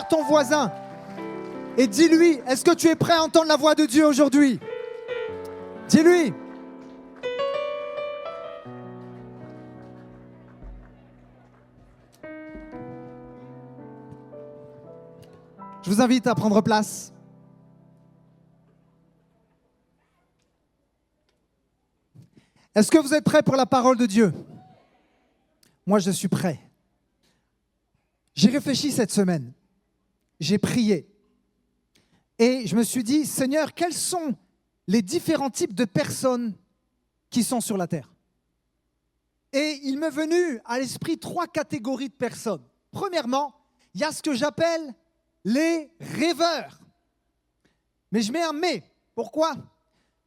vers ton voisin et dis-lui, est-ce que tu es prêt à entendre la voix de Dieu aujourd'hui? Dis-lui. Je vous invite à prendre place. Est-ce que vous êtes prêts pour la parole de Dieu? Moi, je suis prêt. J'ai réfléchi cette semaine. J'ai prié. Et je me suis dit, Seigneur, quels sont les différents types de personnes qui sont sur la terre? Et il m'est venu à l'esprit 3 catégories de personnes. Premièrement, il y a ce que j'appelle les rêveurs. Mais je mets un mais. Pourquoi?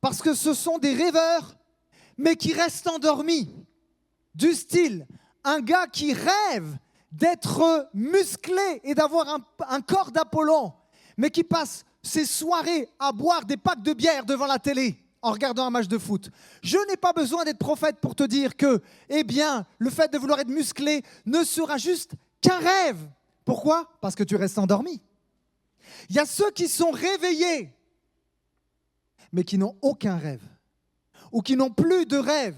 Parce que ce sont des rêveurs, mais qui restent endormis. Du style, un gars qui rêve d'être musclé et d'avoir un corps d'Apollon, mais qui passe ses soirées à boire des packs de bière devant la télé en regardant un match de foot. Je n'ai pas besoin d'être prophète pour te dire que, eh bien, le fait de vouloir être musclé ne sera juste qu'un rêve. Pourquoi? Parce que tu restes endormi. Il y a ceux qui sont réveillés, mais qui n'ont aucun rêve, ou qui n'ont plus de rêve.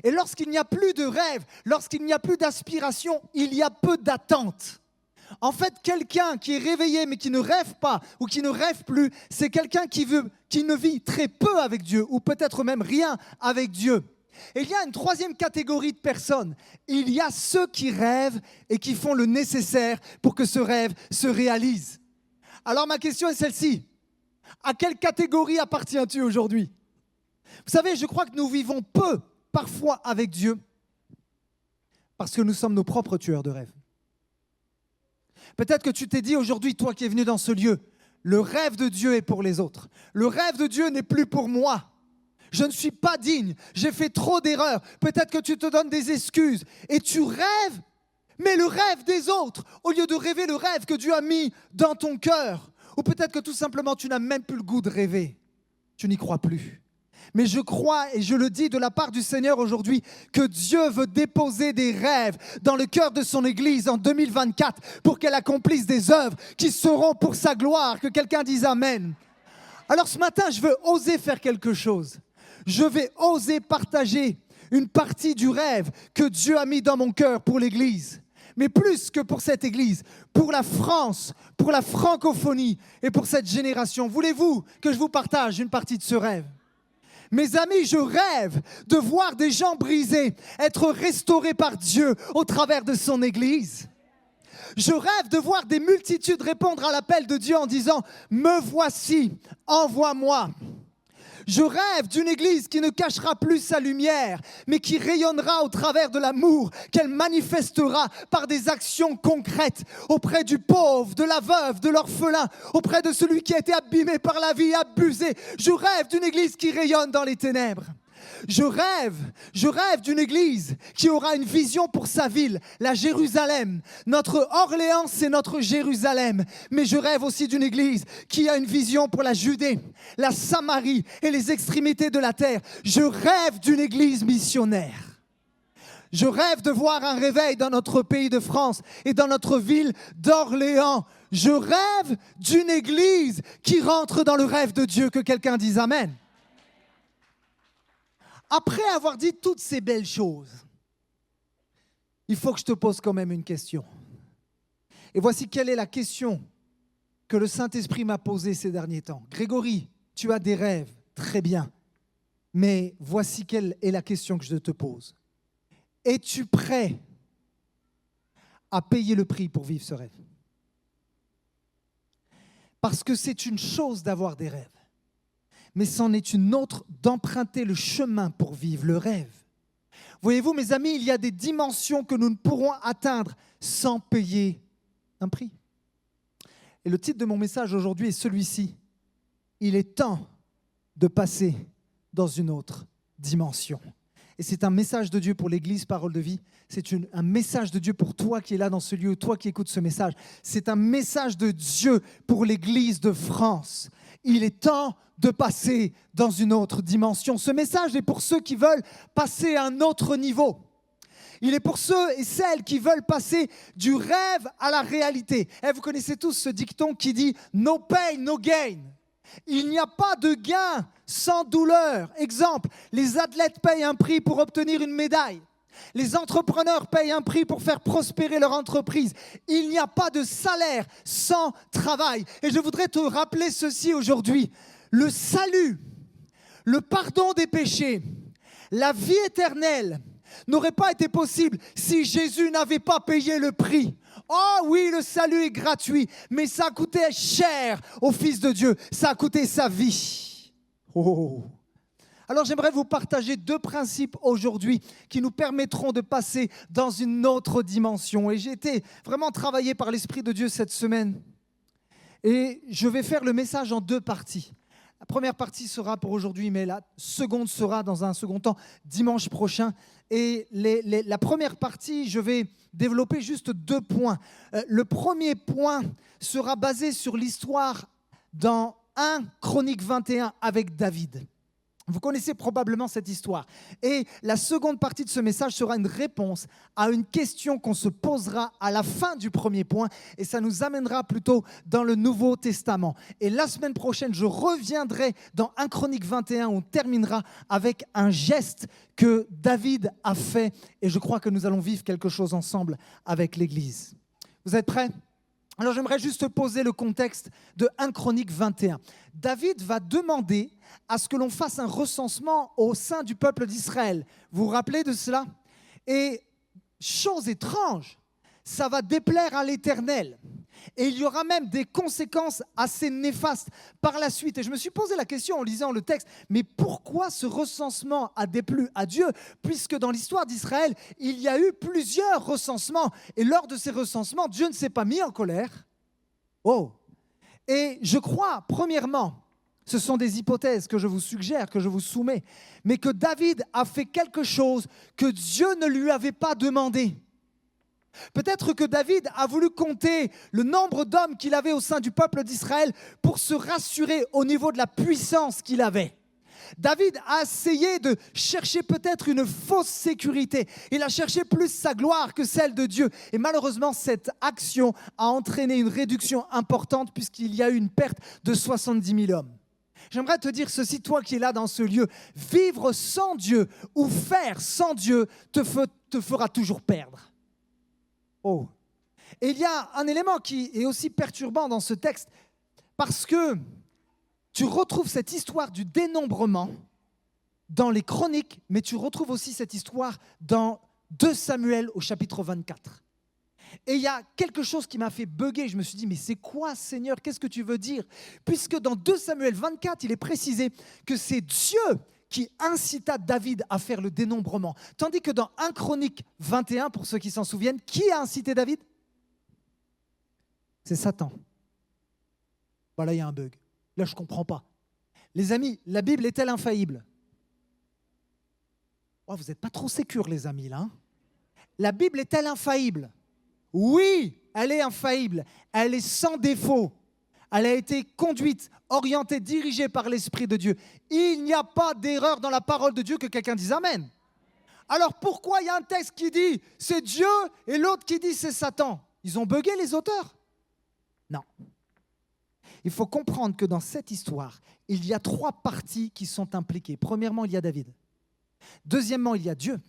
Et lorsqu'il n'y a plus de rêve, lorsqu'il n'y a plus d'aspiration, il y a peu d'attente. En fait, quelqu'un qui est réveillé mais qui ne rêve pas ou qui ne rêve plus, c'est quelqu'un qui ne vit très peu avec Dieu ou peut-être même rien avec Dieu. Et il y a une 3e catégorie de personnes. Il y a ceux qui rêvent et qui font le nécessaire pour que ce rêve se réalise. Alors ma question est celle-ci. À quelle catégorie appartiens-tu aujourd'hui? Vous savez, je crois que nous vivons peu, parfois, avec Dieu, parce que nous sommes nos propres tueurs de rêves. Peut-être que tu t'es dit aujourd'hui, toi qui es venu dans ce lieu, le rêve de Dieu est pour les autres. Le rêve de Dieu n'est plus pour moi. Je ne suis pas digne, j'ai fait trop d'erreurs. Peut-être que tu te donnes des excuses et tu rêves, mais le rêve des autres, au lieu de rêver le rêve que Dieu a mis dans ton cœur. Ou peut-être que tout simplement tu n'as même plus le goût de rêver. Tu n'y crois plus. Mais je crois, et je le dis de la part du Seigneur aujourd'hui, que Dieu veut déposer des rêves dans le cœur de son Église en 2024 pour qu'elle accomplisse des œuvres qui seront pour sa gloire. Que quelqu'un dise Amen. Alors ce matin, je veux oser faire quelque chose. Je vais oser partager une partie du rêve que Dieu a mis dans mon cœur pour l'Église. Mais plus que pour cette Église, pour la France, pour la francophonie et pour cette génération. Voulez-vous que je vous partage une partie de ce rêve? Mes amis, je rêve de voir des gens brisés être restaurés par Dieu au travers de son Église. Je rêve de voir des multitudes répondre à l'appel de Dieu en disant « Me voici, envoie-moi ». Je rêve d'une Église qui ne cachera plus sa lumière, mais qui rayonnera au travers de l'amour qu'elle manifestera par des actions concrètes auprès du pauvre, de la veuve, de l'orphelin, auprès de celui qui a été abîmé par la vie, abusé. Je rêve d'une Église qui rayonne dans les ténèbres. Je rêve d'une Église qui aura une vision pour sa ville, la Jérusalem. Notre Orléans, c'est notre Jérusalem. Mais je rêve aussi d'une Église qui a une vision pour la Judée, la Samarie et les extrémités de la terre. Je rêve d'une Église missionnaire. Je rêve de voir un réveil dans notre pays de France et dans notre ville d'Orléans. Je rêve d'une Église qui rentre dans le rêve de Dieu. Que quelqu'un dise Amen. Après avoir dit toutes ces belles choses, il faut que je te pose quand même une question. Et voici quelle est la question que le Saint-Esprit m'a posée ces derniers temps. Grégory, tu as des rêves, très bien. Mais voici quelle est la question que je te pose. Es-tu prêt à payer le prix pour vivre ce rêve? Parce que c'est une chose d'avoir des rêves. Mais c'en est une autre d'emprunter le chemin pour vivre le rêve. Voyez-vous, mes amis, il y a des dimensions que nous ne pourrons atteindre sans payer un prix. Et le titre de mon message aujourd'hui est celui-ci. Il est temps de passer dans une autre dimension. Et c'est un message de Dieu pour l'Église Parole de Vie. C'est un message de Dieu pour toi qui es là dans ce lieu, toi qui écoutes ce message. C'est un message de Dieu pour l'Église de France. Il est temps de passer dans une autre dimension. Ce message est pour ceux qui veulent passer à un autre niveau. Il est pour ceux et celles qui veulent passer du rêve à la réalité. Vous connaissez tous ce dicton qui dit « No pain, no gain ». Il n'y a pas de gain sans douleur. Exemple, les athlètes payent un prix pour obtenir une médaille. Les entrepreneurs payent un prix pour faire prospérer leur entreprise. Il n'y a pas de salaire sans travail. Et je voudrais te rappeler ceci aujourd'hui. Le salut, le pardon des péchés, la vie éternelle n'aurait pas été possible si Jésus n'avait pas payé le prix. Oh oui, le salut est gratuit, mais ça a coûté cher au Fils de Dieu. Ça a coûté sa vie. Oh. Alors j'aimerais vous partager 2 principes aujourd'hui qui nous permettront de passer dans une autre dimension. Et j'ai été vraiment travaillé par l'Esprit de Dieu cette semaine. Et je vais faire le message en 2 parties. La première partie sera pour aujourd'hui, mais la seconde sera dans un second temps, dimanche prochain. Et la première partie, je vais développer juste 2 points. Le premier point sera basé sur l'histoire dans 1 Chroniques 21 avec David. Vous connaissez probablement cette histoire. Et la seconde partie de ce message sera une réponse à une question qu'on se posera à la fin du premier point. Et ça nous amènera plutôt dans le Nouveau Testament. Et la semaine prochaine, je reviendrai dans 1 Chroniques 21. On terminera avec un geste que David a fait. Et je crois que nous allons vivre quelque chose ensemble avec l'Église. Vous êtes prêts ? Alors j'aimerais juste poser le contexte de 1 Chroniques 21. David va demander à ce que l'on fasse un recensement au sein du peuple d'Israël. Vous vous rappelez de cela ? Et chose étrange, ça va déplaire à l'Éternel. Et il y aura même des conséquences assez néfastes par la suite. Et je me suis posé la question en lisant le texte, mais pourquoi ce recensement a déplu à Dieu ? Puisque dans l'histoire d'Israël, il y a eu plusieurs recensements. Et lors de ces recensements, Dieu ne s'est pas mis en colère. Oh ! Et je crois, premièrement, ce sont des hypothèses que je vous suggère, que je vous soumets, mais que David a fait quelque chose que Dieu ne lui avait pas demandé. Peut-être que David a voulu compter le nombre d'hommes qu'il avait au sein du peuple d'Israël pour se rassurer au niveau de la puissance qu'il avait. David a essayé de chercher peut-être une fausse sécurité. Il a cherché plus sa gloire que celle de Dieu. Et malheureusement, cette action a entraîné une réduction importante puisqu'il y a eu une perte de 70 000 hommes. J'aimerais te dire ceci, toi qui es là dans ce lieu, vivre sans Dieu ou faire sans Dieu te fera toujours perdre. Oh. Et il y a un élément qui est aussi perturbant dans ce texte parce que tu retrouves cette histoire du dénombrement dans les Chroniques, mais tu retrouves aussi cette histoire dans 2 Samuel au chapitre 24. Et il y a quelque chose qui m'a fait bugger. Je me suis dit, mais c'est quoi, Seigneur ? Qu'est-ce que tu veux dire ? Puisque dans 2 Samuel 24, il est précisé que c'est Dieu qui incita David à faire le dénombrement. Tandis que dans 1 Chroniques 21, pour ceux qui s'en souviennent, qui a incité David ? C'est Satan. Voilà, il y a un bug. Là, je ne comprends pas. Les amis, la Bible est-elle infaillible ? Oh, vous n'êtes pas trop sécures, les amis, là. La Bible est-elle infaillible ? Oui, elle est infaillible. Elle est sans défaut. Elle a été conduite, orientée, dirigée par l'Esprit de Dieu. Il n'y a pas d'erreur dans la parole de Dieu, que quelqu'un dise Amen. Alors pourquoi il y a un texte qui dit c'est Dieu et l'autre qui dit c'est Satan ? Ils ont bugué les auteurs ? Non. Il faut comprendre que dans cette histoire, il y a 3 parties qui sont impliquées. Premièrement, il y a David. Deuxièmement, il y a Dieu.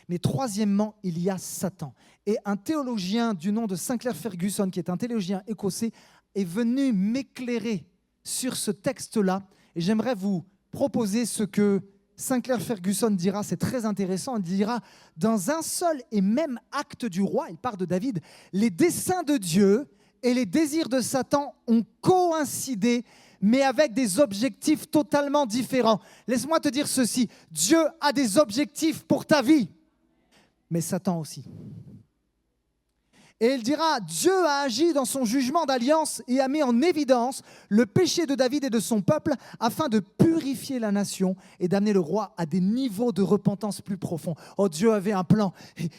Mais troisièmement, il y a Satan. Et un théologien du nom de Sinclair Ferguson, qui est un théologien écossais, est venu m'éclairer sur ce texte-là. Et j'aimerais vous proposer ce que Sinclair Ferguson dira, c'est très intéressant. Il dira, dans un seul et même acte du roi, il parle de David, les desseins de Dieu et les désirs de Satan ont coïncidé, mais avec des objectifs totalement différents. Laisse-moi te dire ceci, Dieu a des objectifs pour ta vie, mais Satan aussi. Et il dira, Dieu a agi dans son jugement d'alliance et a mis en évidence le péché de David et de son peuple afin de purifier la nation et d'amener le roi à des niveaux de repentance plus profonds. Oh, Dieu avait un plan.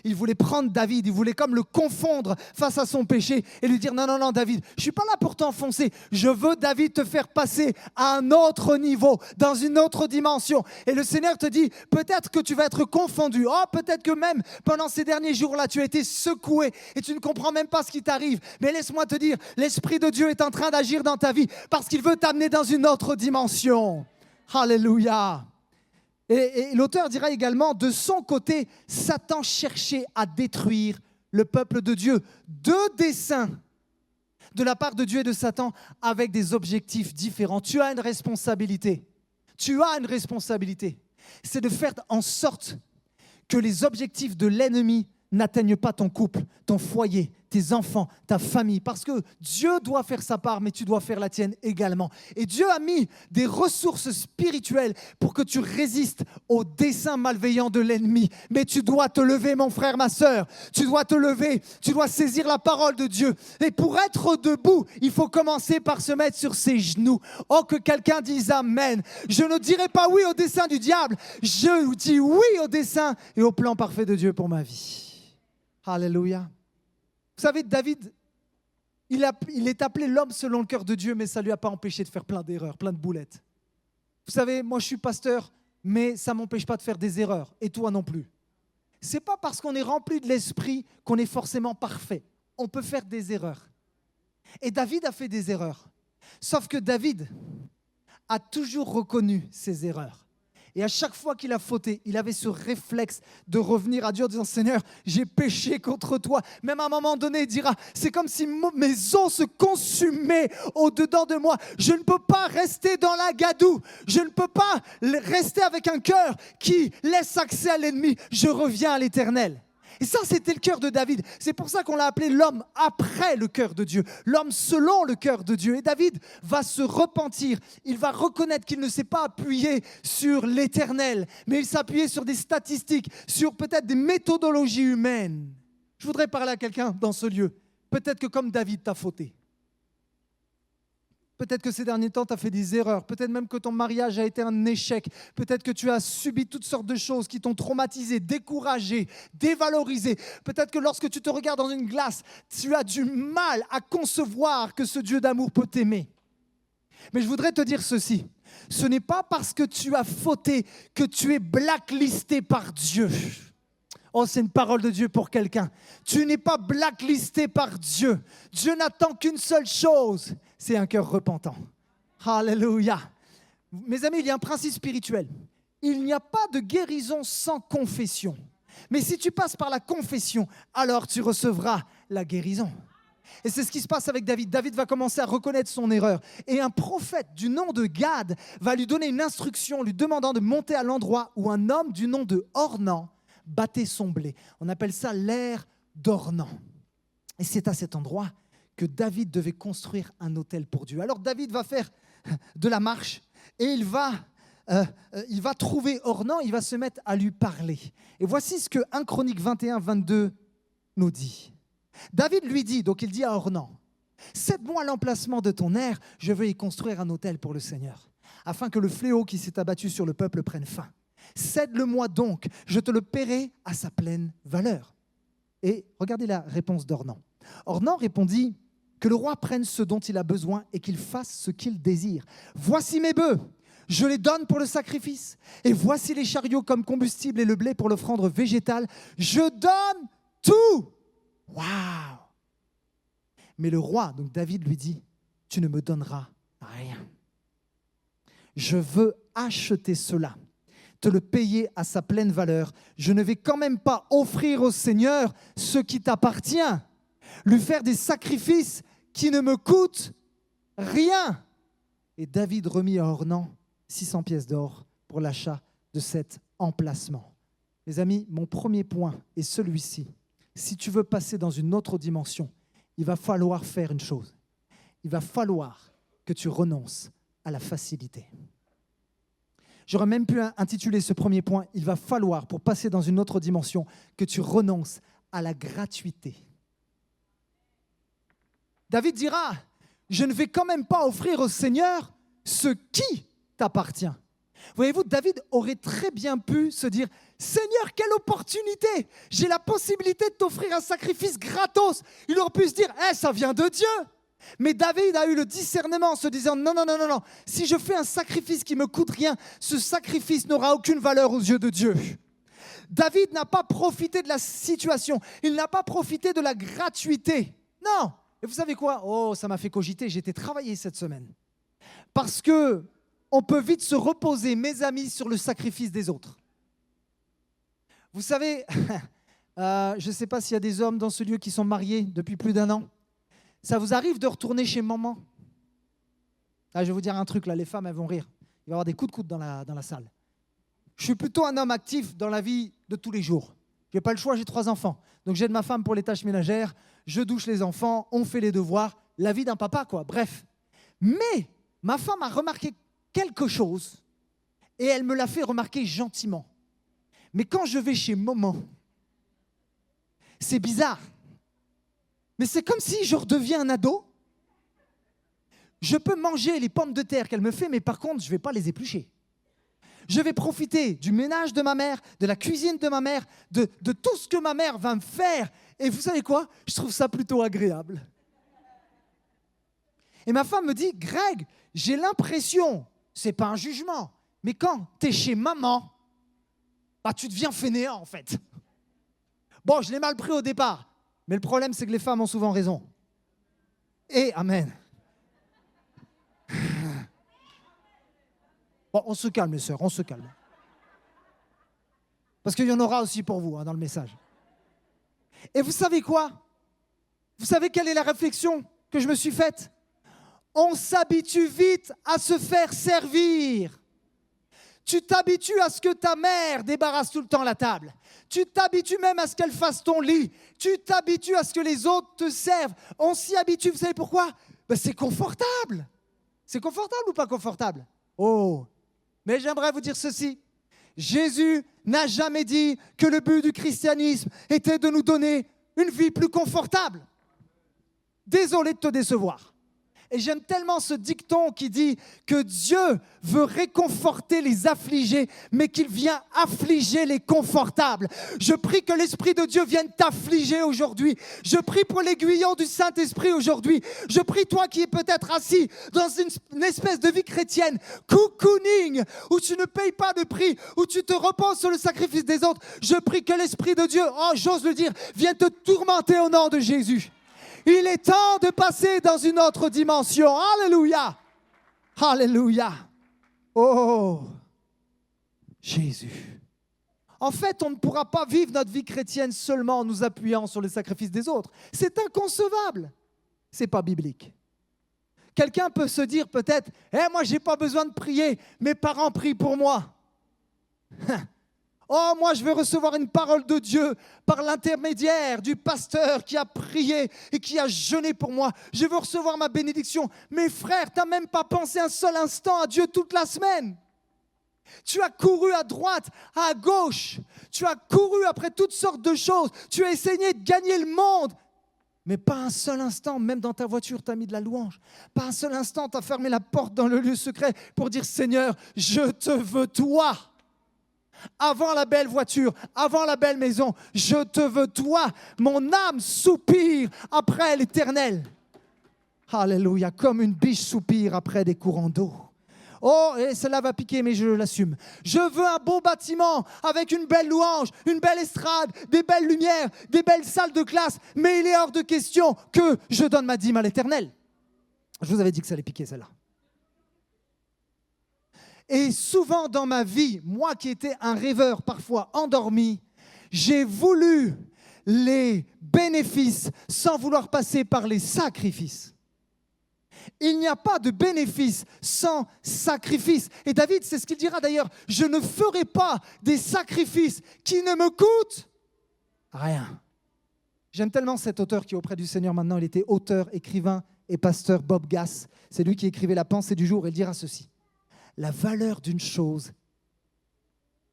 Il voulait prendre David, il voulait comme le confondre face à son péché et lui dire, non, non, non, David, je ne suis pas là pour t'enfoncer. Je veux, David, te faire passer à un autre niveau, dans une autre dimension. Et le Seigneur te dit, peut-être que tu vas être confondu. Oh, peut-être que même pendant ces derniers jours-là, tu as été secoué et tu ne comprends même pas ce qui t'arrive. Mais laisse-moi te dire, l'Esprit de Dieu est en train d'agir dans ta vie parce qu'il veut t'amener dans une autre dimension. Alléluia. Et l'auteur dira également, de son côté, Satan cherchait à détruire le peuple de Dieu. Deux desseins de la part de Dieu et de Satan avec des objectifs différents. Tu as une responsabilité. Tu as une responsabilité. C'est de faire en sorte que les objectifs de l'ennemi n'atteignent pas ton couple, ton foyer, tes enfants, ta famille. Parce que Dieu doit faire sa part, mais tu dois faire la tienne également. Et Dieu a mis des ressources spirituelles pour que tu résistes aux desseins malveillants de l'ennemi. Mais tu dois te lever, mon frère, ma sœur. Tu dois te lever, tu dois saisir la parole de Dieu. Et pour être debout, il faut commencer par se mettre sur ses genoux. Oh, que quelqu'un dise Amen. Je ne dirai pas oui au dessein du diable. Je dis oui au dessein et au plan parfait de Dieu pour ma vie. Alléluia. Vous savez, David, il est appelé l'homme selon le cœur de Dieu, mais ça ne lui a pas empêché de faire plein d'erreurs, plein de boulettes. Vous savez, moi je suis pasteur, mais ça ne m'empêche pas de faire des erreurs, et toi non plus. Ce n'est pas parce qu'on est rempli de l'esprit qu'on est forcément parfait. On peut faire des erreurs. Et David a fait des erreurs. Sauf que David a toujours reconnu ses erreurs. Et à chaque fois qu'il a fauté, il avait ce réflexe de revenir à Dieu en disant « Seigneur, j'ai péché contre toi ». Même à un moment donné, il dira « C'est comme si mes os se consumaient au-dedans de moi. Je ne peux pas rester dans la gadoue. Je ne peux pas rester avec un cœur qui laisse accès à l'ennemi. Je reviens à l'Éternel ». Et ça, c'était le cœur de David. C'est pour ça qu'on l'a appelé l'homme après le cœur de Dieu, l'homme selon le cœur de Dieu. Et David va se repentir. Il va reconnaître qu'il ne s'est pas appuyé sur l'Éternel, mais il s'est appuyé sur des statistiques, sur peut-être des méthodologies humaines. Je voudrais parler à quelqu'un dans ce lieu. Peut-être que comme David, tu as fauté. Peut-être que ces derniers temps, tu as fait des erreurs. Peut-être même que ton mariage a été un échec. Peut-être que tu as subi toutes sortes de choses qui t'ont traumatisé, découragé, dévalorisé. Peut-être que lorsque tu te regardes dans une glace, tu as du mal à concevoir que ce Dieu d'amour peut t'aimer. Mais je voudrais te dire ceci. Ce n'est pas parce que tu as fauté que tu es blacklisté par Dieu. Oh, c'est une parole de Dieu pour quelqu'un. Tu n'es pas blacklisté par Dieu. Dieu n'attend qu'une seule chose, c'est un cœur repentant. Alléluia. Mes amis, il y a un principe spirituel. Il n'y a pas de guérison sans confession. Mais si tu passes par la confession, alors tu recevras la guérison. Et c'est ce qui se passe avec David. David va commencer à reconnaître son erreur. Et un prophète du nom de Gad va lui donner une instruction, lui demandant de monter à l'endroit où un homme du nom de Ornan battait son blé. On appelle ça l'ère d'Ornan. Et c'est à cet endroit que David devait construire un autel pour Dieu. Alors David va faire de la marche et il va trouver Ornan, il va se mettre à lui parler. Et voici ce que 1 Chronique 21, 22 nous dit. David lui dit, donc il dit à Ornan, « Cède-moi l'emplacement de ton aire, je veux y construire un autel pour le Seigneur, afin que le fléau qui s'est abattu sur le peuple prenne fin. Cède-le-moi donc, je te le paierai à sa pleine valeur. » Et regardez la réponse d'Ornan. Ornan répondit, « Que le roi prenne ce dont il a besoin et qu'il fasse ce qu'il désire. Voici mes bœufs, je les donne pour le sacrifice. Et voici les chariots comme combustible et le blé pour l'offrande végétale. Je donne tout. » Waouh! Mais le roi, donc David, lui dit, « Tu ne me donneras rien. Je veux acheter cela, te le payer à sa pleine valeur. Je ne vais quand même pas offrir au Seigneur ce qui t'appartient, lui faire des sacrifices qui ne me coûtent rien. » Et David remit à Ornan 600 pièces d'or pour l'achat de cet emplacement. Mes amis, mon premier point est celui-ci. Si tu veux passer dans une autre dimension, il va falloir faire une chose. Il va falloir que tu renonces à la facilité. J'aurais même pu intituler ce premier point, il va falloir, pour passer dans une autre dimension, que tu renonces à la gratuité. David dira, je ne vais quand même pas offrir au Seigneur ce qui t'appartient. Voyez-vous, David aurait très bien pu se dire, Seigneur, quelle opportunité! J'ai la possibilité de t'offrir un sacrifice gratos. Il aurait pu se dire, ça vient de Dieu. Mais David a eu le discernement en se disant, non, non, non, non, non. Si je fais un sacrifice qui ne me coûte rien, ce sacrifice n'aura aucune valeur aux yeux de Dieu. David n'a pas profité de la situation. Il n'a pas profité de la gratuité. Non. Et vous savez quoi? Oh, ça m'a fait cogiter. J'ai été travailler cette semaine. Parce que on peut vite se reposer, mes amis, sur le sacrifice des autres. Vous savez, je ne sais pas s'il y a des hommes dans ce lieu qui sont mariés depuis plus d'1 an. Ça vous arrive de retourner chez maman? Je vais vous dire un truc, là, les femmes, elles vont rire. Il va y avoir des coups de coude dans la salle. Je suis plutôt un homme actif dans la vie de tous les jours. Je n'ai pas le choix, j'ai 3 enfants. Donc j'aide ma femme pour les tâches ménagères, je douche les enfants, on fait les devoirs. La vie d'un papa, quoi. Bref. Mais ma femme a remarqué quelque chose et elle me l'a fait remarquer gentiment. Mais quand je vais chez maman, c'est bizarre. Mais c'est comme si je redeviens un ado. Je peux manger les pommes de terre qu'elle me fait, mais par contre, je ne vais pas les éplucher. Je vais profiter du ménage de ma mère, de la cuisine de ma mère, de tout ce que ma mère va me faire. Et vous savez quoi? Je trouve ça plutôt agréable. Et ma femme me dit, Greg, j'ai l'impression, c'est pas un jugement, mais quand tu es chez maman, tu deviens fainéant en fait. Bon, je l'ai mal pris au départ, mais le problème c'est que les femmes ont souvent raison. Et amen. Bon, on se calme les sœurs, on se calme. Parce qu'il y en aura aussi pour vous dans le message. Et vous savez quoi? Vous savez quelle est la réflexion que je me suis faite? On s'habitue vite à se faire servir. Tu t'habitues à ce que ta mère débarrasse tout le temps la table. Tu t'habitues même à ce qu'elle fasse ton lit. Tu t'habitues à ce que les autres te servent. On s'y habitue, vous savez pourquoi? C'est confortable. C'est confortable ou pas confortable? Oh, mais j'aimerais vous dire ceci. Jésus n'a jamais dit que le but du christianisme était de nous donner une vie plus confortable. Désolé de te décevoir. Et j'aime tellement ce dicton qui dit que Dieu veut réconforter les affligés, mais qu'il vient affliger les confortables. Je prie que l'Esprit de Dieu vienne t'affliger aujourd'hui. Je prie pour l'aiguillon du Saint-Esprit aujourd'hui. Je prie toi qui es peut-être assis dans une espèce de vie chrétienne, cocooning, où tu ne payes pas de prix, où tu te reposes sur le sacrifice des autres. Je prie que l'Esprit de Dieu, j'ose le dire, vienne te tourmenter au nom de Jésus. Il est temps de passer dans une autre dimension. Alléluia. Alléluia. Oh, Jésus. En fait, on ne pourra pas vivre notre vie chrétienne seulement en nous appuyant sur le sacrifice des autres. C'est inconcevable. Ce n'est pas biblique. Quelqu'un peut se dire peut-être, moi, je n'ai pas besoin de prier. Mes parents prient pour moi. Oh, moi, je vais recevoir une parole de Dieu par l'intermédiaire du pasteur qui a prié et qui a jeûné pour moi. Je veux recevoir ma bénédiction. Mais frère, tu n'as même pas pensé un seul instant à Dieu toute la semaine. Tu as couru à droite, à gauche. Tu as couru après toutes sortes de choses. Tu as essayé de gagner le monde. Mais pas un seul instant, même dans ta voiture, tu as mis de la louange. Pas un seul instant, tu as fermé la porte dans le lieu secret pour dire « Seigneur, je te veux toi ». Avant la belle voiture, avant la belle maison, je te veux toi. Mon âme soupire après l'Éternel. Alléluia, comme une biche soupire après des courants d'eau. Oh, et cela va piquer, mais je l'assume. Je veux un beau bâtiment avec une belle louange, une belle estrade, des belles lumières, des belles salles de classe. Mais il est hors de question que je donne ma dîme à l'Éternel. Je vous avais dit que ça allait piquer celle-là. Et souvent dans ma vie, moi qui étais un rêveur parfois endormi, j'ai voulu les bénéfices sans vouloir passer par les sacrifices. Il n'y a pas de bénéfice sans sacrifice. Et David, c'est ce qu'il dira d'ailleurs, je ne ferai pas des sacrifices qui ne me coûtent rien. J'aime tellement cet auteur qui est auprès du Seigneur maintenant. Il était auteur, écrivain et pasteur, Bob Gass. C'est lui qui écrivait La pensée du jour. Il dira ceci. La valeur d'une chose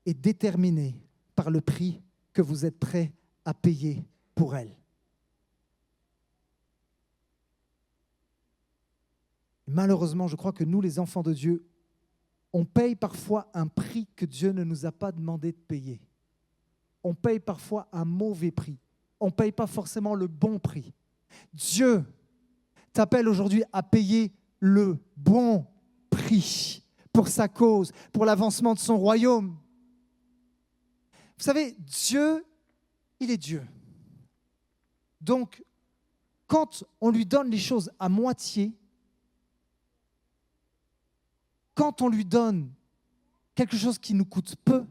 est déterminée par le prix que vous êtes prêt à payer pour elle. Malheureusement, je crois que nous, les enfants de Dieu, on paye parfois un prix que Dieu ne nous a pas demandé de payer. On paye parfois un mauvais prix. On ne paye pas forcément le bon prix. Dieu t'appelle aujourd'hui à payer le bon prix pour sa cause, pour l'avancement de son royaume. Vous savez, Dieu, il est Dieu. Donc, quand on lui donne les choses à moitié, quand on lui donne quelque chose qui nous coûte peu,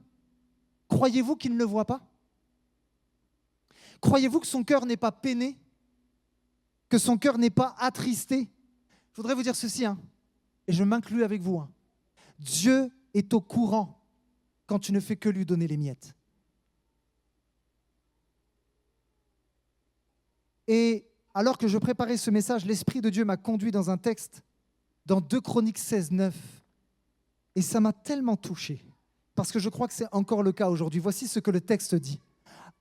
croyez-vous qu'il ne le voit pas? Croyez-vous que son cœur n'est pas peiné? Que son cœur n'est pas attristé? Je voudrais vous dire ceci, et je m'inclus avec vous. Dieu est au courant quand tu ne fais que lui donner les miettes. Et alors que je préparais ce message, l'Esprit de Dieu m'a conduit dans un texte, dans 2 Chroniques 16, 9. Et ça m'a tellement touché, parce que je crois que c'est encore le cas aujourd'hui. Voici ce que le texte dit.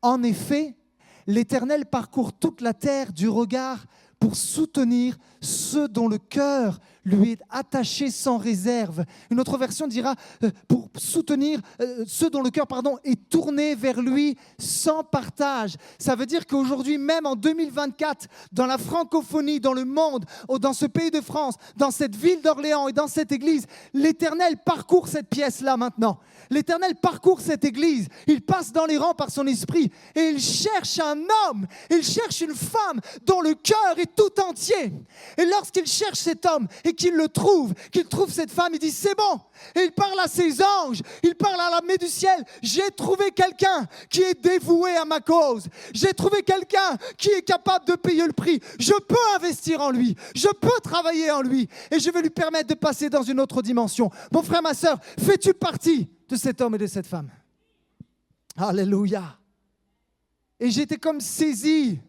En effet, l'Éternel parcourt toute la terre du regard pour soutenir ceux dont le cœur lui est attaché sans réserve. Une autre version dira pour soutenir ceux dont le cœur est tourné vers lui sans partage. Ça veut dire qu'aujourd'hui, même en 2024, dans la francophonie, dans le monde, dans ce pays de France, dans cette ville d'Orléans et dans cette église, l'Éternel parcourt cette pièce-là maintenant. L'Éternel parcourt cette église. Il passe dans les rangs par son esprit et il cherche un homme, il cherche une femme dont le cœur est tout entier. Et lorsqu'il cherche cet homme et qu'il le trouve, qu'il trouve cette femme, il dit c'est bon. Et il parle à ses anges, il parle à l'armée du ciel. J'ai trouvé quelqu'un qui est dévoué à ma cause. J'ai trouvé quelqu'un qui est capable de payer le prix. Je peux investir en lui, je peux travailler en lui et je vais lui permettre de passer dans une autre dimension. Mon frère, ma sœur, fais-tu partie de cet homme et de cette femme? Alléluia. Et j'étais comme saisi,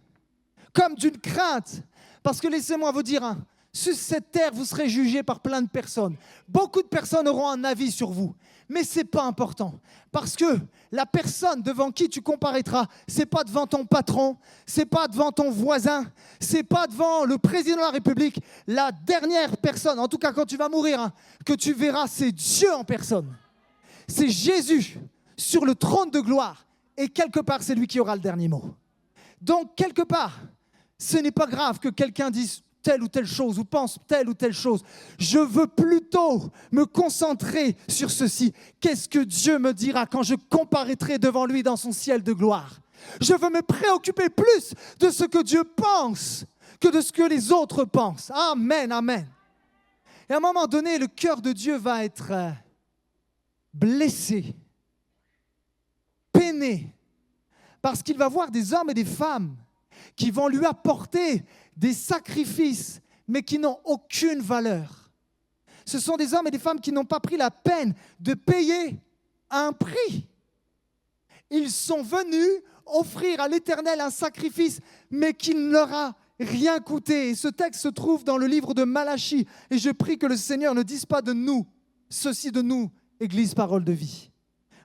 comme d'une crainte, parce que laissez-moi vous dire, sur cette terre, vous serez jugés par plein de personnes. Beaucoup de personnes auront un avis sur vous, mais ce n'est pas important, parce que la personne devant qui tu comparaîtras, ce n'est pas devant ton patron, ce n'est pas devant ton voisin, ce n'est pas devant le président de la République. La dernière personne, en tout cas quand tu vas mourir, que tu verras, c'est Dieu en personne. C'est Jésus sur le trône de gloire. Et quelque part, c'est lui qui aura le dernier mot. Donc, quelque part, ce n'est pas grave que quelqu'un dise telle ou telle chose ou pense telle ou telle chose. Je veux plutôt me concentrer sur ceci. Qu'est-ce que Dieu me dira quand je comparaîtrai devant lui dans son ciel de gloire? Je veux me préoccuper plus de ce que Dieu pense que de ce que les autres pensent. Amen, amen. Et à un moment donné, le cœur de Dieu va être blessé, peiné, parce qu'il va voir des hommes et des femmes qui vont lui apporter des sacrifices, mais qui n'ont aucune valeur. Ce sont des hommes et des femmes qui n'ont pas pris la peine de payer un prix. Ils sont venus offrir à l'Éternel un sacrifice, mais qui ne leur a rien coûté. Et ce texte se trouve dans le livre de Malachie. Et je prie que le Seigneur ne dise pas de nous, ceci de nous, Église Parole de Vie.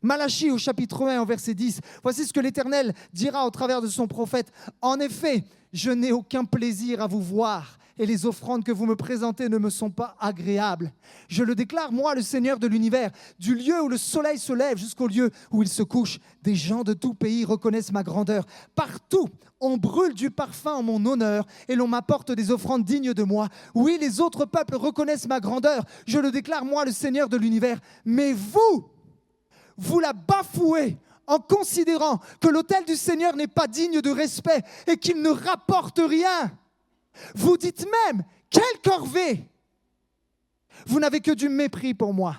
Malachie au chapitre 1 au verset 10. Voici ce que l'Éternel dira au travers de son prophète. En effet, je n'ai aucun plaisir à vous voir et les offrandes que vous me présentez ne me sont pas agréables. Je le déclare, moi, le Seigneur de l'univers, du lieu où le soleil se lève jusqu'au lieu où il se couche. Des gens de tout pays reconnaissent ma grandeur. Partout, on brûle du parfum en mon honneur et l'on m'apporte des offrandes dignes de moi. Oui, les autres peuples reconnaissent ma grandeur. Je le déclare, moi, le Seigneur de l'univers. Mais vous la bafouez en considérant que l'autel du Seigneur n'est pas digne de respect et qu'il ne rapporte rien. Vous dites même, quelle corvée! Vous n'avez que du mépris pour moi.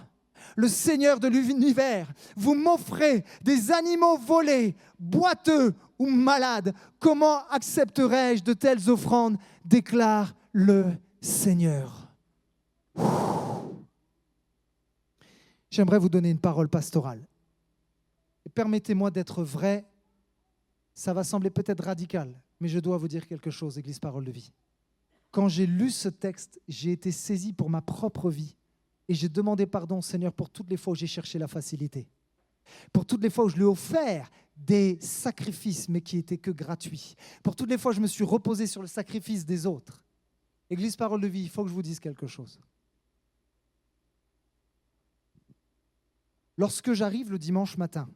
Le Seigneur de l'univers, vous m'offrez des animaux volés, boiteux ou malades. Comment accepterai-je de telles offrandes? Déclare le Seigneur. J'aimerais vous donner une parole pastorale. Et permettez-moi d'être vrai. Ça va sembler peut-être radical, mais je dois vous dire quelque chose, Église Parole de Vie. Quand j'ai lu ce texte, j'ai été saisi pour ma propre vie. Et j'ai demandé pardon au Seigneur pour toutes les fois où j'ai cherché la facilité. Pour toutes les fois où je lui ai offert des sacrifices, mais qui n'étaient que gratuits. Pour toutes les fois où je me suis reposé sur le sacrifice des autres. Église Parole de Vie, il faut que je vous dise quelque chose. Lorsque j'arrive le dimanche matin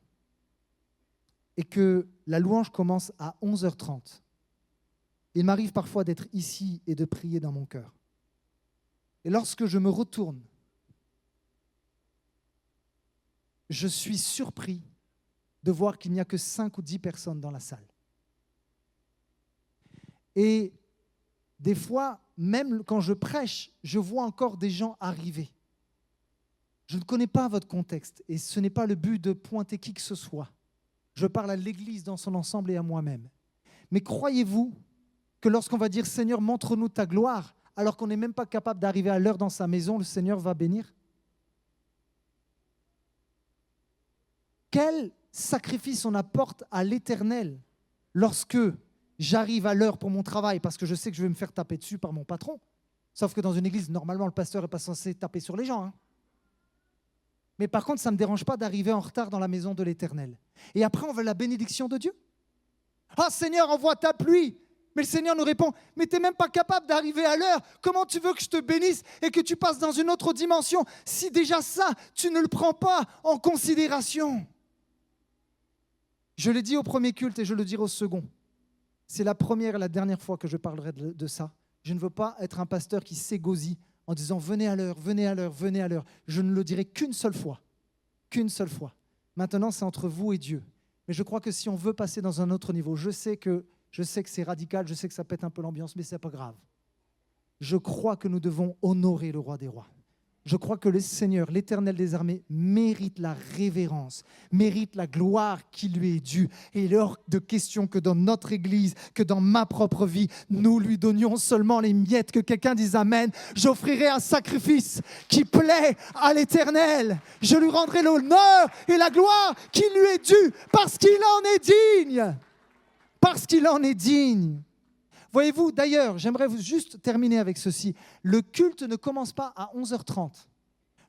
et que la louange commence à 11h30, il m'arrive parfois d'être ici et de prier dans mon cœur. Et lorsque je me retourne, je suis surpris de voir qu'il n'y a que 5 ou 10 personnes dans la salle. Et des fois, même quand je prêche, je vois encore des gens arriver. Je ne connais pas votre contexte et ce n'est pas le but de pointer qui que ce soit. Je parle à l'Église dans son ensemble et à moi-même. Mais croyez-vous que lorsqu'on va dire « Seigneur, montre-nous ta gloire », alors qu'on n'est même pas capable d'arriver à l'heure dans sa maison, le Seigneur va bénir? Quel sacrifice on apporte à l'Éternel lorsque j'arrive à l'heure pour mon travail parce que je sais que je vais me faire taper dessus par mon patron? Sauf que dans une église, normalement, le pasteur n'est pas censé taper sur les gens. Hein. Mais par contre, ça ne me dérange pas d'arriver en retard dans la maison de l'Éternel. Et après, on veut la bénédiction de Dieu. « Ah Seigneur, envoie ta pluie !» Mais le Seigneur nous répond, mais tu n'es même pas capable d'arriver à l'heure. Comment tu veux que je te bénisse et que tu passes dans une autre dimension si déjà ça, tu ne le prends pas en considération? Je l'ai dit au premier culte et je le dirai au second. C'est la première et la dernière fois que je parlerai de ça. Je ne veux pas être un pasteur qui s'égosille en disant « venez à l'heure, venez à l'heure, venez à l'heure ». Je ne le dirai qu'une seule fois. Qu'une seule fois. Maintenant, c'est entre vous et Dieu. Mais je crois que si on veut passer dans un autre niveau, je sais que c'est radical, je sais que ça pète un peu l'ambiance, mais ce n'est pas grave. Je crois que nous devons honorer le roi des rois. Je crois que le Seigneur, l'Éternel des armées, mérite la révérence, mérite la gloire qui lui est due. Et il est hors de question que dans notre Église, que dans ma propre vie, nous lui donnions seulement les miettes, que quelqu'un dise Amen. J'offrirai un sacrifice qui plaît à l'Éternel. Je lui rendrai l'honneur et la gloire qui lui est due parce qu'il en est digne. Parce qu'il en est digne. Voyez-vous, d'ailleurs, j'aimerais juste terminer avec ceci. Le culte ne commence pas à 11h30.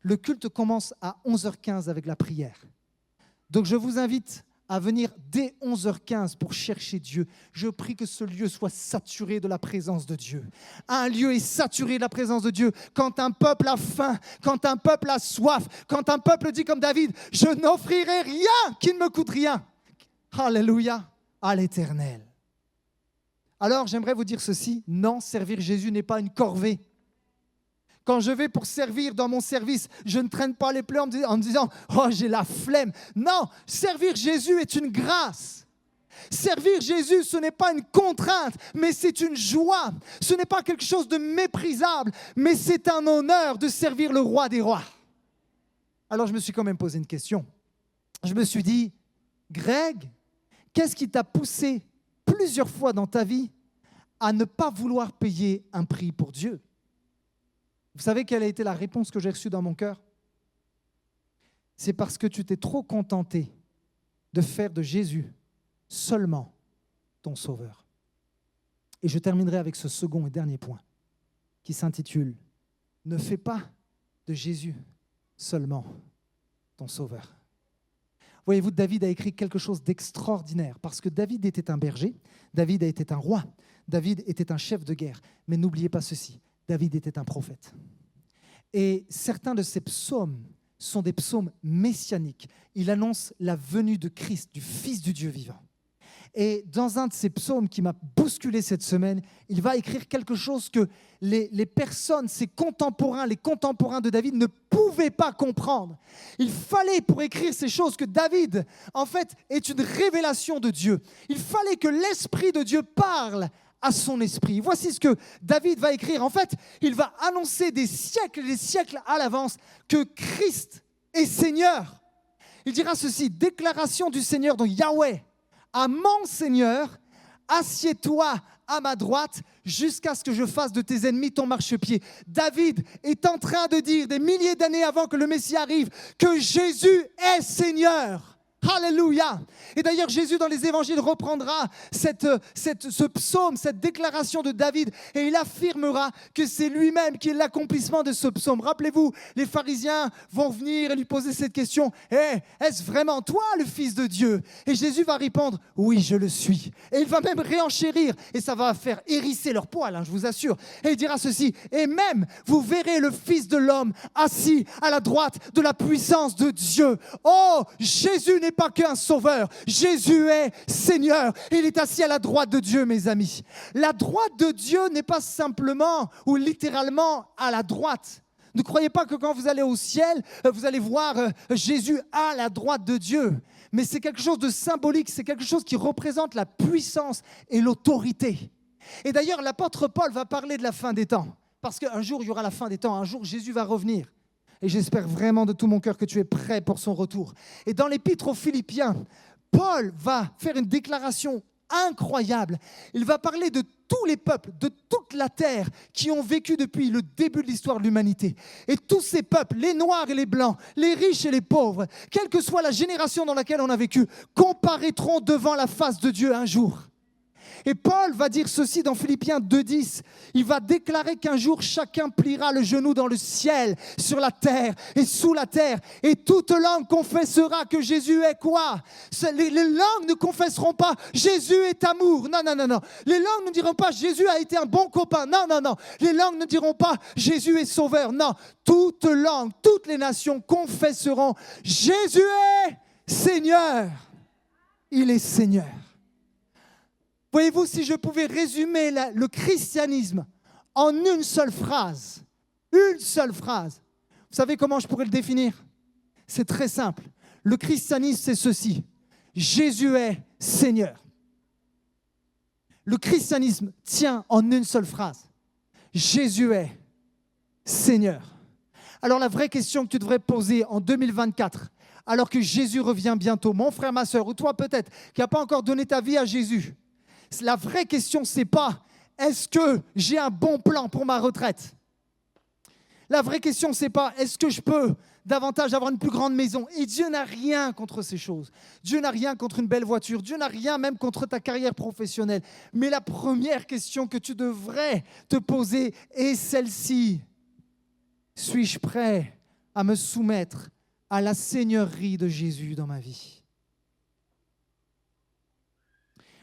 Le culte commence à 11h15 avec la prière. Donc je vous invite à venir dès 11h15 pour chercher Dieu. Je prie que ce lieu soit saturé de la présence de Dieu. Un lieu est saturé de la présence de Dieu quand un peuple a faim, quand un peuple a soif, quand un peuple dit comme David, « Je n'offrirai rien qui ne me coûte rien. » Alléluia à l'Éternel. Alors, j'aimerais vous dire ceci, non, servir Jésus n'est pas une corvée. Quand je vais pour servir dans mon service, je ne traîne pas les pleurs en me disant « Oh, j'ai la flemme ». Non, servir Jésus est une grâce. Servir Jésus, ce n'est pas une contrainte, mais c'est une joie. Ce n'est pas quelque chose de méprisable, mais c'est un honneur de servir le roi des rois. Alors, je me suis quand même posé une question. Je me suis dit, Greg, qu'est-ce qui t'a poussé plusieurs fois dans ta vie à ne pas vouloir payer un prix pour Dieu? Vous savez quelle a été la réponse que j'ai reçue dans mon cœur? C'est parce que tu t'es trop contenté de faire de Jésus seulement ton sauveur. Et je terminerai avec ce second et dernier point qui s'intitule « Ne fais pas de Jésus seulement ton sauveur ». Voyez-vous, David a écrit quelque chose d'extraordinaire parce que David était un berger, David était un roi, David était un chef de guerre. Mais n'oubliez pas ceci, David était un prophète. Et certains de ses psaumes sont des psaumes messianiques. Il annonce la venue de Christ, du Fils du Dieu vivant. Et dans un de ces psaumes qui m'a bousculé cette semaine, il va écrire quelque chose que les personnes, ses contemporains, les contemporains de David ne pouvaient pas comprendre. Il fallait pour écrire ces choses que David, en fait, est une révélation de Dieu. Il fallait que l'Esprit de Dieu parle à son esprit. Voici ce que David va écrire. En fait, il va annoncer des siècles et des siècles à l'avance que Christ est Seigneur. Il dira ceci, déclaration du Seigneur, donc Yahweh, à mon Seigneur, assieds-toi à ma droite jusqu'à ce que je fasse de tes ennemis ton marchepied. David est en train de dire des milliers d'années avant que le Messie arrive que Jésus est Seigneur. Alléluia. Et d'ailleurs, Jésus, dans les évangiles, reprendra ce psaume, cette déclaration de David, et il affirmera que c'est lui-même qui est l'accomplissement de ce psaume. Rappelez-vous, les pharisiens vont venir et lui poser cette question, « Est-ce vraiment toi le Fils de Dieu ?» Et Jésus va répondre, « Oui, je le suis. » Et il va même réenchérir, et ça va faire hérisser leurs poils, je vous assure. Et il dira ceci, « Et même, vous verrez le Fils de l'homme assis à la droite de la puissance de Dieu. » Oh, Jésus n'est pas qu'un sauveur, Jésus est Seigneur. Il est assis à la droite de Dieu, mes amis. La droite de Dieu n'est pas simplement ou littéralement à la droite. Ne croyez pas que quand vous allez au ciel, vous allez voir Jésus à la droite de Dieu. Mais c'est quelque chose de symbolique, c'est quelque chose qui représente la puissance et l'autorité. Et d'ailleurs, l'apôtre Paul va parler de la fin des temps. Parce qu'un jour, il y aura la fin des temps, un jour, Jésus va revenir. Et j'espère vraiment de tout mon cœur que tu es prêt pour son retour. Et dans l'épître aux Philippiens, Paul va faire une déclaration incroyable. Il va parler de tous les peuples, de toute la terre qui ont vécu depuis le début de l'histoire de l'humanité. Et tous ces peuples, les noirs et les blancs, les riches et les pauvres, quelle que soit la génération dans laquelle on a vécu, comparaîtront devant la face de Dieu un jour. Et Paul va dire ceci dans Philippiens 2,10. Il va déclarer qu'un jour, chacun pliera le genou dans le ciel, sur la terre et sous la terre. Et toute langue confessera que Jésus est quoi ? Les langues ne confesseront pas Jésus est amour. Non, non, non, non. Les langues ne diront pas Jésus a été un bon copain. Non, non, non. Les langues ne diront pas Jésus est sauveur. Non. Toute langue, toutes les nations confesseront Jésus est Seigneur. Il est Seigneur. Voyez-vous, si je pouvais résumer le christianisme en une seule phrase, vous savez comment je pourrais le définir ? C'est très simple. Le christianisme, c'est ceci. Jésus est Seigneur. Le christianisme tient en une seule phrase. Jésus est Seigneur. Alors la vraie question que tu devrais poser en 2024, alors que Jésus revient bientôt, mon frère, ma soeur, ou toi peut-être, qui n'a pas encore donné ta vie à Jésus, la vraie question, ce n'est pas « est-ce que j'ai un bon plan pour ma retraite ?» La vraie question, ce n'est pas « est-ce que je peux davantage avoir une plus grande maison ?» Et Dieu n'a rien contre ces choses. Dieu n'a rien contre une belle voiture. Dieu n'a rien même contre ta carrière professionnelle. Mais la première question que tu devrais te poser est celle-ci. Suis-je prêt à me soumettre à la seigneurie de Jésus dans ma vie ?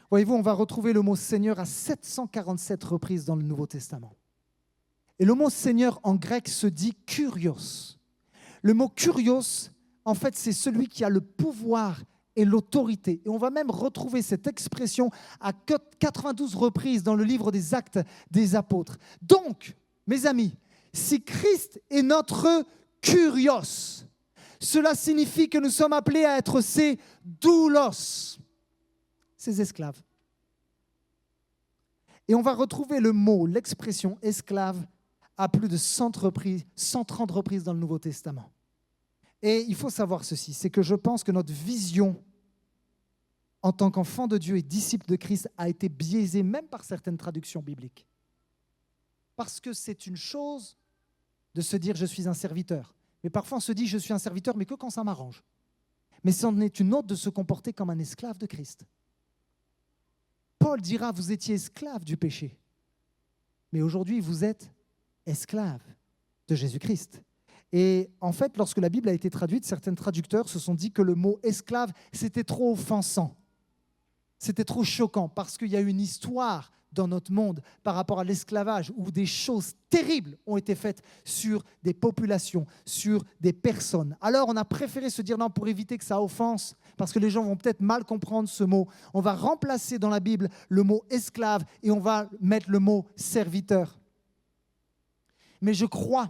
Voyez-vous, on va retrouver le mot « Seigneur » à 747 reprises dans le Nouveau Testament. Et le mot « Seigneur » en grec se dit « kurios ». Le mot « kurios », en fait, c'est celui qui a le pouvoir et l'autorité. Et on va même retrouver cette expression à 92 reprises dans le livre des Actes des Apôtres. Donc, mes amis, si Christ est notre kurios, cela signifie que nous sommes appelés à être ses doulos, ses esclaves. Et on va retrouver le mot, l'expression esclave à plus de 130 reprises dans le Nouveau Testament. Et il faut savoir ceci, c'est que je pense que notre vision en tant qu'enfant de Dieu et disciple de Christ a été biaisée même par certaines traductions bibliques. Parce que c'est une chose de se dire « je suis un serviteur ». Mais parfois on se dit « je suis un serviteur » mais que quand ça m'arrange. Mais c'en est une autre de se comporter comme un esclave de Christ. Paul dira, vous étiez esclaves du péché. Mais aujourd'hui, vous êtes esclaves de Jésus-Christ. Et en fait, lorsque la Bible a été traduite, certains traducteurs se sont dit que le mot esclave, c'était trop offensant. C'était trop choquant parce qu'il y a une histoire dans notre monde par rapport à l'esclavage où des choses terribles ont été faites sur des populations, sur des personnes. Alors on a préféré se dire non, pour éviter que ça offense, parce que les gens vont peut-être mal comprendre ce mot, on va remplacer dans la Bible le mot esclave et on va mettre le mot serviteur. Mais je crois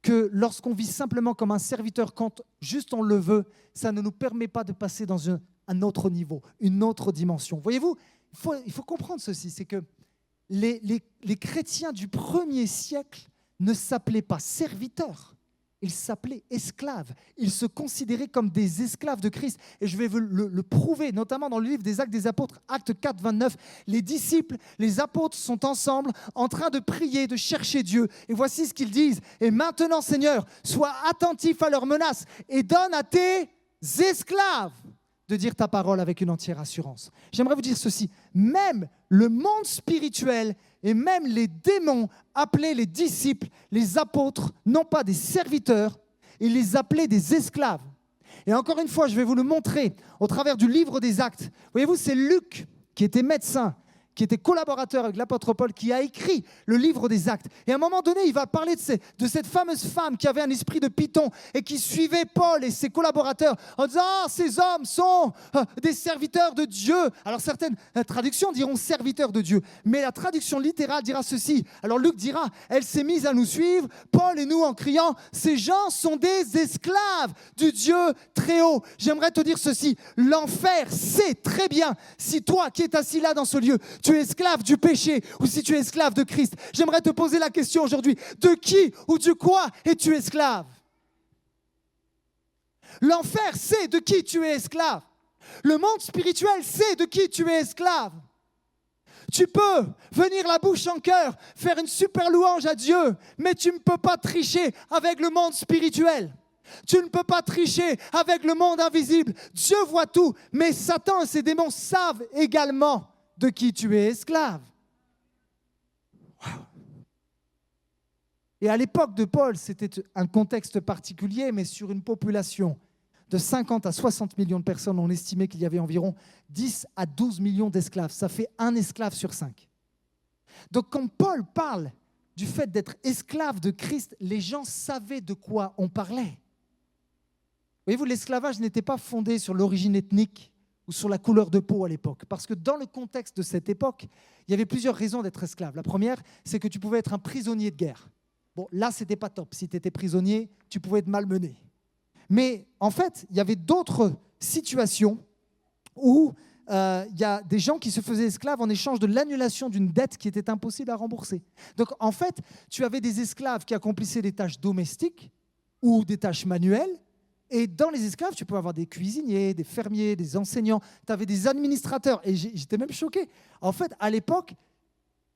que lorsqu'on vit simplement comme un serviteur, quand juste on le veut, ça ne nous permet pas de passer dans un autre niveau, une autre dimension. Voyez-vous, il faut comprendre ceci, c'est que les chrétiens du 1er siècle ne s'appelaient pas serviteurs, ils s'appelaient esclaves. Ils se considéraient comme des esclaves de Christ. Et je vais vous le prouver, notamment dans le livre des Actes des Apôtres, Acte 4, 29. Les disciples, les apôtres sont ensemble en train de prier, de chercher Dieu. Et voici ce qu'ils disent. « Et maintenant, Seigneur, sois attentif à leurs menaces et donne à tes esclaves de dire ta parole avec une entière assurance. J'aimerais vous dire ceci, même le monde spirituel et même les démons appelaient les disciples, les apôtres, non pas des serviteurs, ils les appelaient des esclaves. Et encore une fois, je vais vous le montrer au travers du livre des Actes. Voyez-vous, c'est Luc qui était médecin, qui était collaborateur avec l'apôtre Paul, qui a écrit le livre des Actes. Et à un moment donné, il va parler de cette fameuse femme qui avait un esprit de python et qui suivait Paul et ses collaborateurs en disant « Ah, ces hommes sont des serviteurs de Dieu ». Alors certaines traductions diront « serviteurs de Dieu », mais la traduction littérale dira ceci. Alors Luc dira « Elle s'est mise à nous suivre, Paul et nous en criant « Ces gens sont des esclaves du Dieu très haut ». J'aimerais te dire ceci, l'enfer sait très bien si toi qui es assis là dans ce lieu, tu es esclave du péché ou si tu es esclave de Christ. J'aimerais te poser la question aujourd'hui, de qui ou de quoi es-tu esclave? L'enfer sait de qui tu es esclave. Le monde spirituel sait de qui tu es esclave. Tu peux venir la bouche en cœur, faire une super louange à Dieu, mais tu ne peux pas tricher avec le monde spirituel. Tu ne peux pas tricher avec le monde invisible. Dieu voit tout, mais Satan et ses démons savent également de qui tu es esclave. Wow. Et à l'époque de Paul, c'était un contexte particulier, mais sur une population de 50 à 60 millions de personnes, on estimait qu'il y avait environ 10 à 12 millions d'esclaves. Ça fait un esclave sur 5. Donc quand Paul parle du fait d'être esclave de Christ, les gens savaient de quoi on parlait. Voyez-vous, l'esclavage n'était pas fondé sur l'origine ethnique ou sur la couleur de peau à l'époque. Parce que dans le contexte de cette époque, il y avait plusieurs raisons d'être esclave. La première, c'est que tu pouvais être un prisonnier de guerre. Bon, là, ce n'était pas top. Si tu étais prisonnier, tu pouvais être malmené. Mais en fait, il y avait d'autres situations où il y a des gens qui se faisaient esclaves en échange de l'annulation d'une dette qui était impossible à rembourser. Donc en fait, tu avais des esclaves qui accomplissaient des tâches domestiques ou des tâches manuelles. Et dans les esclaves, tu pouvais avoir des cuisiniers, des fermiers, des enseignants, tu avais des administrateurs. Et j'étais même choqué. En fait, à l'époque,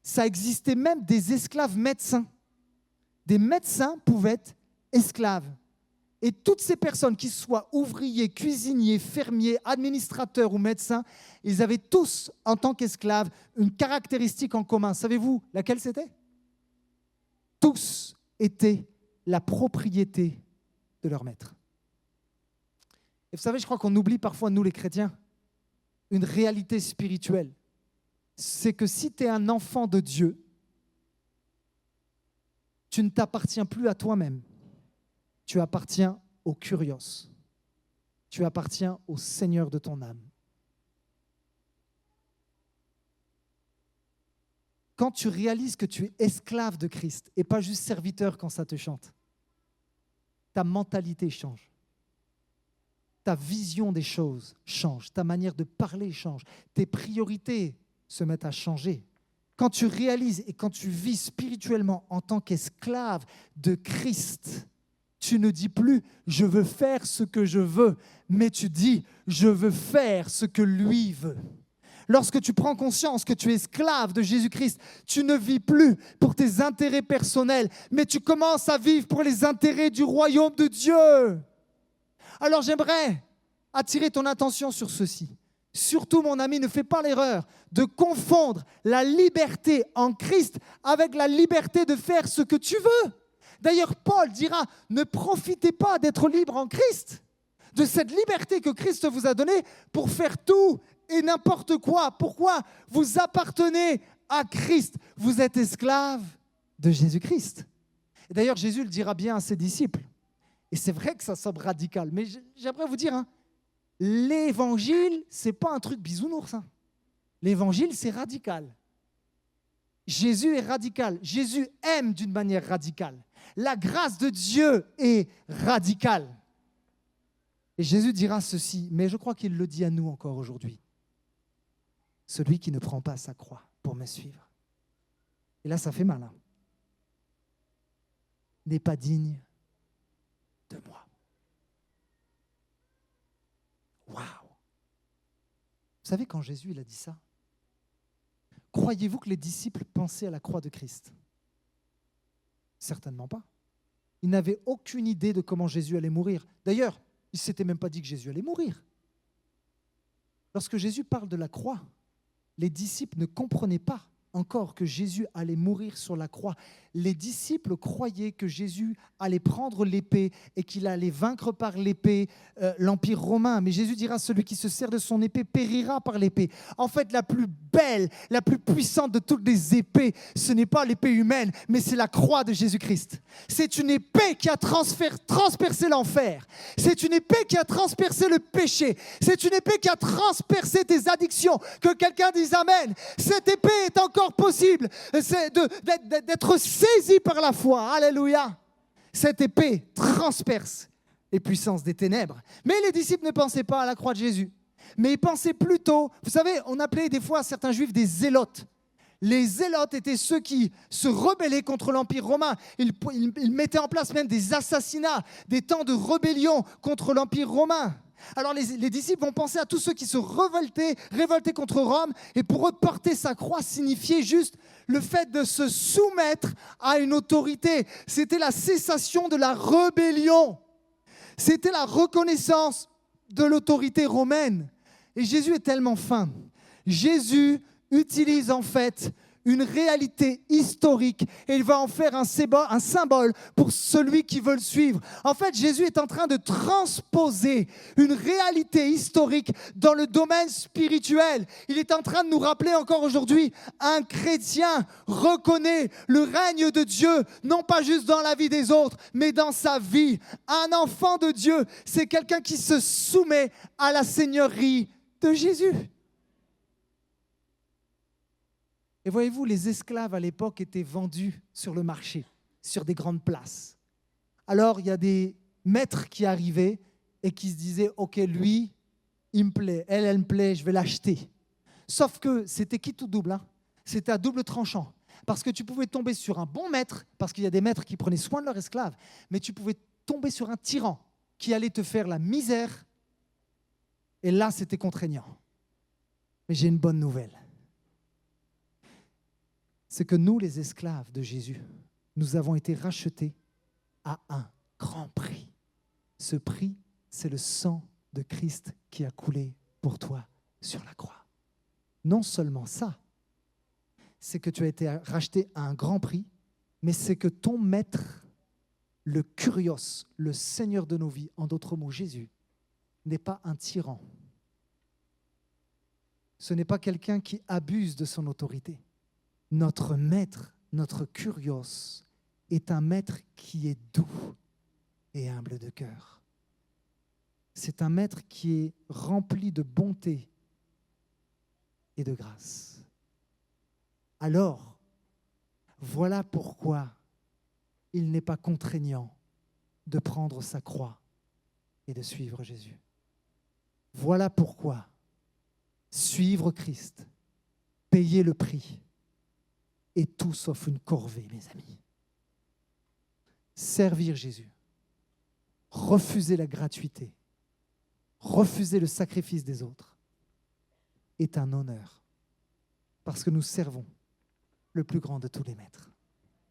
ça existait même des esclaves médecins. Des médecins pouvaient être esclaves. Et toutes ces personnes, qu'ils soient ouvriers, cuisiniers, fermiers, administrateurs ou médecins, ils avaient tous, en tant qu'esclaves, une caractéristique en commun. Savez-vous laquelle c'était? Tous étaient la propriété de leur maître. Et vous savez, je crois qu'on oublie parfois, nous les chrétiens, une réalité spirituelle. C'est que si tu es un enfant de Dieu, tu ne t'appartiens plus à toi-même. Tu appartiens au Kyrios. Tu appartiens au Seigneur de ton âme. Quand tu réalises que tu es esclave de Christ et pas juste serviteur quand ça te chante, ta mentalité change. Ta vision des choses change, ta manière de parler change, tes priorités se mettent à changer. Quand tu réalises et quand tu vis spirituellement en tant qu'esclave de Christ, tu ne dis plus « je veux faire ce que je veux », mais tu dis « je veux faire ce que lui veut ». Lorsque tu prends conscience que tu es esclave de Jésus-Christ, tu ne vis plus pour tes intérêts personnels, mais tu commences à vivre pour les intérêts du royaume de Dieu. Alors j'aimerais attirer ton attention sur ceci. Surtout, mon ami, ne fais pas l'erreur de confondre la liberté en Christ avec la liberté de faire ce que tu veux. D'ailleurs, Paul dira, ne profitez pas d'être libre en Christ, de cette liberté que Christ vous a donnée pour faire tout et n'importe quoi. Pourquoi? Vous appartenez à Christ. Vous êtes esclave de Jésus-Christ. Et d'ailleurs, Jésus le dira bien à ses disciples. Et c'est vrai que ça semble radical, mais j'aimerais vous dire, l'évangile, ce n'est pas un truc bisounours. L'évangile, c'est radical. Jésus est radical. Jésus aime d'une manière radicale. La grâce de Dieu est radicale. Et Jésus dira ceci, mais je crois qu'il le dit à nous encore aujourd'hui. Celui qui ne prend pas sa croix pour me suivre. Et là, ça fait mal. N'est pas digne de moi. Waouh! Vous savez, quand Jésus il a dit ça, croyez-vous que les disciples pensaient à la croix de Christ? Certainement pas. Ils n'avaient aucune idée de comment Jésus allait mourir. D'ailleurs, Il ne s'était même pas dit que Jésus allait mourir. Lorsque Jésus parle de la croix, les disciples ne comprenaient pas encore que Jésus allait mourir sur la croix. Les disciples croyaient que Jésus allait prendre l'épée et qu'il allait vaincre par l'épée l'Empire romain. Mais Jésus dira, celui qui se sert de son épée périra par l'épée. En fait, la plus belle, la plus puissante de toutes les épées, ce n'est pas l'épée humaine, mais c'est la croix de Jésus-Christ. C'est une épée qui a transpercé l'enfer. C'est une épée qui a transpercé le péché. C'est une épée qui a transpercé tes addictions. Que quelqu'un dise amen. Cette épée est encore possible d'être saisie par la foi. Alléluia. Cette épée transperce les puissances des ténèbres. Mais les disciples ne pensaient pas à la croix de Jésus. Mais ils pensaient plutôt, vous savez, on appelait des fois certains juifs des zélotes. Les zélotes étaient ceux qui se rebellaient contre l'Empire romain. Ils mettaient en place même des assassinats, des temps de rébellion contre l'Empire romain. Alors les disciples vont penser à tous ceux qui se révoltaient contre Rome, et pour eux, porter sa croix signifiait juste le fait de se soumettre à une autorité. C'était la cessation de la rébellion. C'était la reconnaissance de l'autorité romaine. Et Jésus est tellement fin. Jésus utilise en fait une réalité historique et il va en faire un symbole pour celui qui veut le suivre. En fait, Jésus est en train de transposer une réalité historique dans le domaine spirituel. Il est en train de nous rappeler encore aujourd'hui, un chrétien reconnaît le règne de Dieu, non pas juste dans la vie des autres, mais dans sa vie. Un enfant de Dieu, c'est quelqu'un qui se soumet à la seigneurie de Jésus. Et voyez-vous, les esclaves à l'époque étaient vendus sur le marché, sur des grandes places. Alors, il y a des maîtres qui arrivaient et qui se disaient « Ok, lui, il me plaît, elle me plaît, je vais l'acheter. » Sauf que c'était qui tout double, hein. C'était à double tranchant. Parce que tu pouvais tomber sur un bon maître, parce qu'il y a des maîtres qui prenaient soin de leurs esclaves, mais tu pouvais tomber sur un tyran qui allait te faire la misère. Et là, c'était contraignant. Mais j'ai une bonne nouvelle. C'est que nous, les esclaves de Jésus, nous avons été rachetés à un grand prix. Ce prix, c'est le sang de Christ qui a coulé pour toi sur la croix. Non seulement ça, c'est que tu as été racheté à un grand prix, mais c'est que ton maître, le Kurios, le Seigneur de nos vies, en d'autres mots Jésus, n'est pas un tyran. Ce n'est pas quelqu'un qui abuse de son autorité. Notre maître, notre Kurios, est un maître qui est doux et humble de cœur. C'est un maître qui est rempli de bonté et de grâce. Alors, voilà pourquoi il n'est pas contraignant de prendre sa croix et de suivre Jésus. Voilà pourquoi suivre Christ, payer le prix, est tout sauf une corvée, mes amis. Servir Jésus, refuser la gratuité, refuser le sacrifice des autres, est un honneur, parce que nous servons le plus grand de tous les maîtres.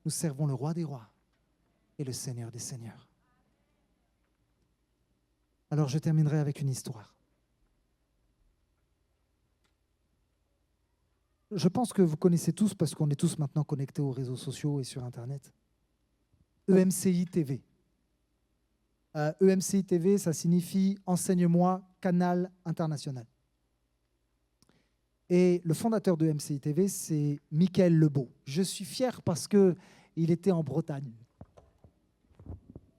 Nous servons le roi des rois et le Seigneur des seigneurs. Alors je terminerai avec une histoire. Je pense que vous connaissez tous, parce qu'on est tous maintenant connectés aux réseaux sociaux et sur Internet, EMCI TV. EMCI TV, ça signifie « Enseigne-moi, canal international ». Et le fondateur de EMCI TV, c'est Michael Lebeau. Je suis fier parce qu'il était en Bretagne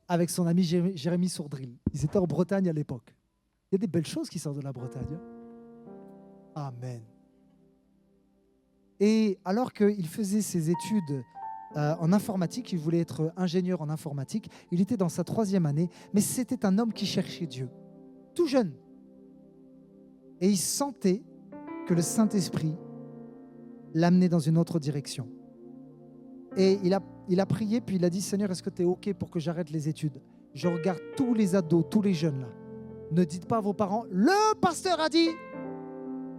avec son ami Jérémy Sourdril. Ils étaient en Bretagne à l'époque. Il y a des belles choses qui sortent de la Bretagne. Amen. Et alors qu'il faisait ses études en informatique, il voulait être ingénieur en informatique, il était dans sa 3e année, mais c'était un homme qui cherchait Dieu, tout jeune. Et il sentait que le Saint-Esprit l'amenait dans une autre direction. Et il a prié, puis il a dit « Seigneur, est-ce que tu es OK pour que j'arrête les études ? Je regarde tous les ados, tous les jeunes là. Ne dites pas à vos parents, le pasteur a dit,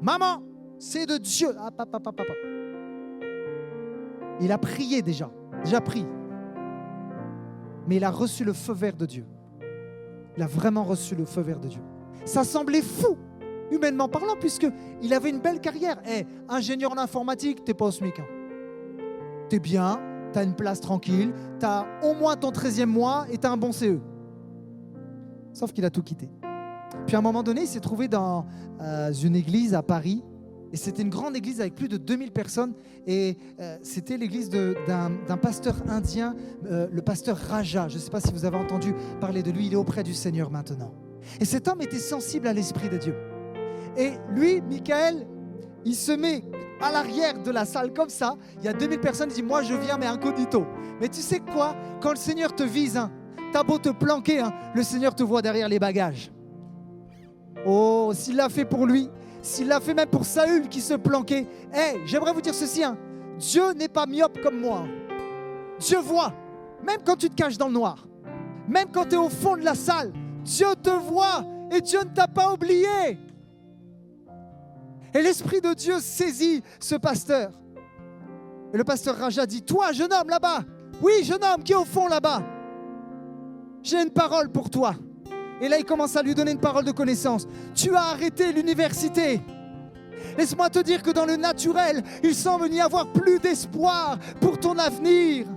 maman, c'est de Dieu. » Ah, papa. Il a prié déjà prié. Mais il a reçu le feu vert de Dieu. il a vraiment reçu le feu vert de Dieu. Ça semblait fou, humainement parlant, puisqu'il avait une belle carrière. Ingénieur en informatique, t'es pas au SMIC. T'es bien, t'as une place tranquille, t'as au moins ton 13e mois et t'as un bon CE. Sauf qu'il a tout quitté. Puis à un moment donné, il s'est trouvé dans une église à Paris. Et c'était une grande église avec plus de 2000 personnes. Et c'était l'église d'un pasteur indien, le pasteur Raja. Je ne sais pas si vous avez entendu parler de lui. Il est auprès du Seigneur maintenant. Et cet homme était sensible à l'Esprit de Dieu. Et lui, Michael, il se met à l'arrière de la salle comme ça. Il y a 2000 personnes. Il dit, moi je viens mais incognito. Mais tu sais quoi? Quand le Seigneur te vise, t'as beau te planquer, le Seigneur te voit derrière les bagages. Oh, s'il l'a fait pour lui, s'il l'a fait même pour Saül qui se planquait. J'aimerais vous dire ceci, Dieu n'est pas myope comme moi. Dieu voit, même quand tu te caches dans le noir, même quand tu es au fond de la salle, Dieu te voit et Dieu ne t'a pas oublié. Et l'Esprit de Dieu saisit ce pasteur. Et le pasteur Raja dit, toi, jeune homme là-bas, oui, jeune homme qui est au fond là-bas, j'ai une parole pour toi. Et là, il commence à lui donner une parole de connaissance. Tu as arrêté l'université. Laisse-moi te dire que dans le naturel, il semble n'y avoir plus d'espoir pour ton avenir.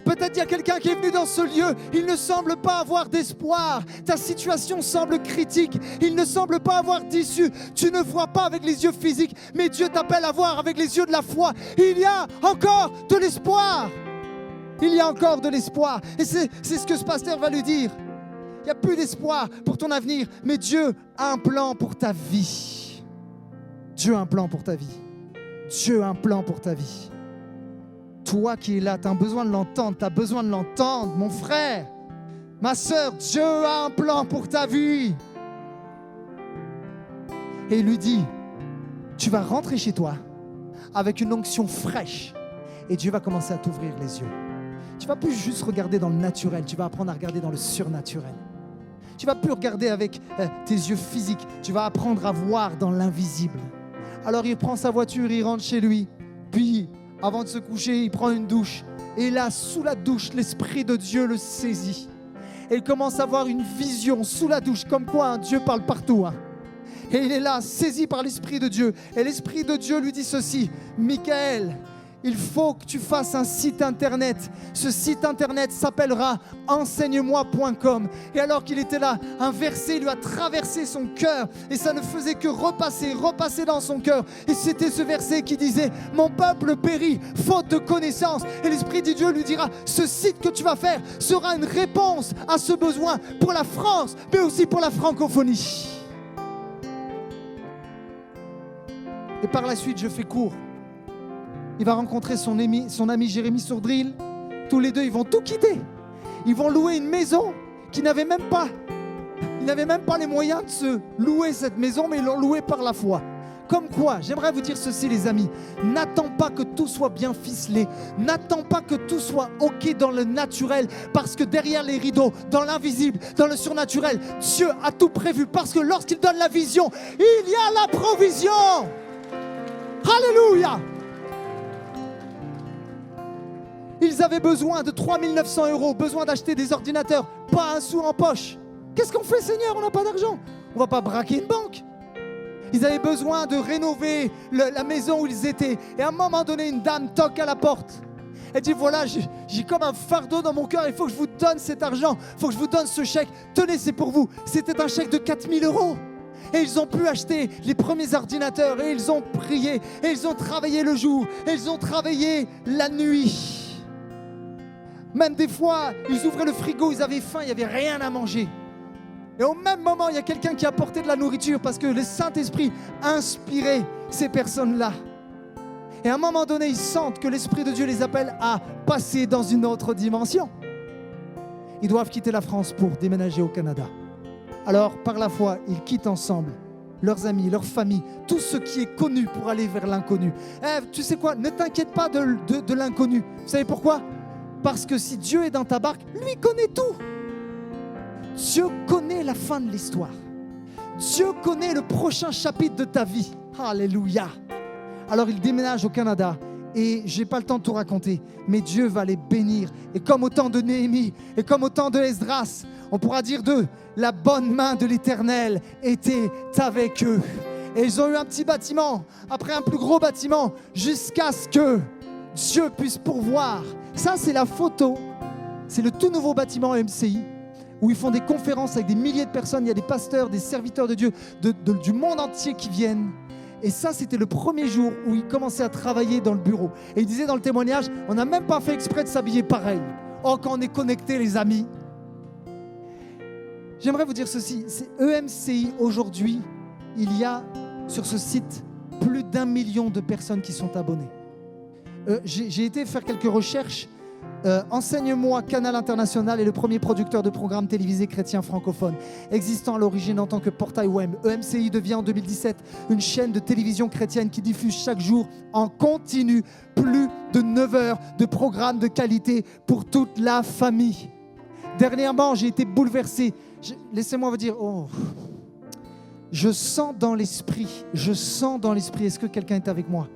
Peut-être il y a quelqu'un qui est venu dans ce lieu, il ne semble pas avoir d'espoir. Ta situation semble critique, il ne semble pas avoir d'issue. Tu ne vois pas avec les yeux physiques, mais Dieu t'appelle à voir avec les yeux de la foi. Il y a encore de l'espoir. Il y a encore de l'espoir. Et c'est ce que ce pasteur va lui dire. Il n'y a plus d'espoir pour ton avenir, mais Dieu a un plan pour ta vie. Dieu a un plan pour ta vie. Dieu a un plan pour ta vie. Toi qui es là, tu as besoin de l'entendre, tu as besoin de l'entendre, mon frère, ma sœur, Dieu a un plan pour ta vie. Et il lui dit, tu vas rentrer chez toi avec une onction fraîche et Dieu va commencer à t'ouvrir les yeux. Tu ne vas plus juste regarder dans le naturel, tu vas apprendre à regarder dans le surnaturel. Tu ne vas plus regarder avec tes yeux physiques, tu vas apprendre à voir dans l'invisible. Alors il prend sa voiture, il rentre chez lui, puis avant de se coucher, il prend une douche. Et là, sous la douche, l'Esprit de Dieu le saisit. Et il commence à avoir une vision sous la douche, comme quoi Dieu parle partout. Et il est là, saisi par l'Esprit de Dieu. Et l'Esprit de Dieu lui dit ceci, Michael, il faut que tu fasses un site internet. Ce site internet s'appellera enseigne-moi.com. Et alors qu'il était là, un verset lui a traversé son cœur. Et ça ne faisait que repasser dans son cœur. Et c'était ce verset qui disait, mon peuple périt, faute de connaissance. Et l'Esprit de Dieu lui dira, ce site que tu vas faire sera une réponse à ce besoin pour la France, mais aussi pour la francophonie. Et par la suite, je fais court. Il va rencontrer son ami Jérémy Sourdril. Tous les deux, ils vont tout quitter. Ils vont louer une maison qu'ils n'avaient même pas. Ils n'avaient même pas les moyens de se louer cette maison, mais ils l'ont louée par la foi. Comme quoi, j'aimerais vous dire ceci, les amis. N'attends pas que tout soit bien ficelé. N'attends pas que tout soit OK dans le naturel. Parce que derrière les rideaux, dans l'invisible, dans le surnaturel, Dieu a tout prévu. Parce que lorsqu'il donne la vision, il y a la provision. Alléluia. Ils avaient besoin de 3 900 €, besoin d'acheter des ordinateurs, pas un sou en poche. Qu'est-ce qu'on fait, Seigneur? On n'a pas d'argent. On ne va pas braquer une banque. Ils avaient besoin de rénover la maison où ils étaient. Et à un moment donné, une dame toque à la porte. Elle dit, voilà, j'ai comme un fardeau dans mon cœur. Il faut que je vous donne cet argent. Il faut que je vous donne ce chèque. Tenez, c'est pour vous. C'était un chèque de 4 000 €. Et ils ont pu acheter les premiers ordinateurs. Et ils ont prié. Et ils ont travaillé le jour. Et ils ont travaillé la nuit. Même des fois, ils ouvraient le frigo, ils avaient faim, il n'y avait rien à manger. Et au même moment, il y a quelqu'un qui a apporté de la nourriture parce que le Saint-Esprit inspirait ces personnes-là. Et à un moment donné, ils sentent que l'Esprit de Dieu les appelle à passer dans une autre dimension. Ils doivent quitter la France pour déménager au Canada. Alors, par la foi, ils quittent ensemble leurs amis, leur famille, tout ce qui est connu pour aller vers l'inconnu. Tu sais quoi? Ne t'inquiète pas de l'inconnu. Vous savez pourquoi? Parce que si Dieu est dans ta barque, lui connaît tout. Dieu connaît la fin de l'histoire. Dieu connaît le prochain chapitre de ta vie. Alléluia. Alors il déménage au Canada et je n'ai pas le temps de tout raconter, mais Dieu va les bénir. Et comme au temps de Néhémie et comme au temps de Esdras, On pourra dire d'eux, la bonne main de l'Éternel était avec eux. Et ils ont eu un petit bâtiment, après un plus gros bâtiment, jusqu'à ce que Dieu puisse pourvoir. Ça, c'est la photo. C'est le tout nouveau bâtiment MCI, où ils font des conférences avec des milliers de personnes. Il y a des pasteurs, des serviteurs de Dieu du monde entier qui viennent. Et ça, c'était le premier jour où ils commençaient à travailler dans le bureau. Et ils disaient dans le témoignage, on n'a même pas fait exprès de s'habiller pareil. Oh, quand on est connectés, les amis. J'aimerais vous dire ceci, c'est EMCI aujourd'hui, il y a sur ce site plus d'1 million de personnes qui sont abonnées. J'ai été faire quelques recherches. Enseigne-moi, Canal International est le premier producteur de programmes télévisés chrétiens francophones, existant à l'origine en tant que portail web. EMCI devient en 2017 une chaîne de télévision chrétienne qui diffuse chaque jour en continu plus de 9 heures de programmes de qualité pour toute la famille. Dernièrement, j'ai été bouleversé. Laissez-moi vous dire, je sens dans l'esprit, est-ce que quelqu'un est avec moi ?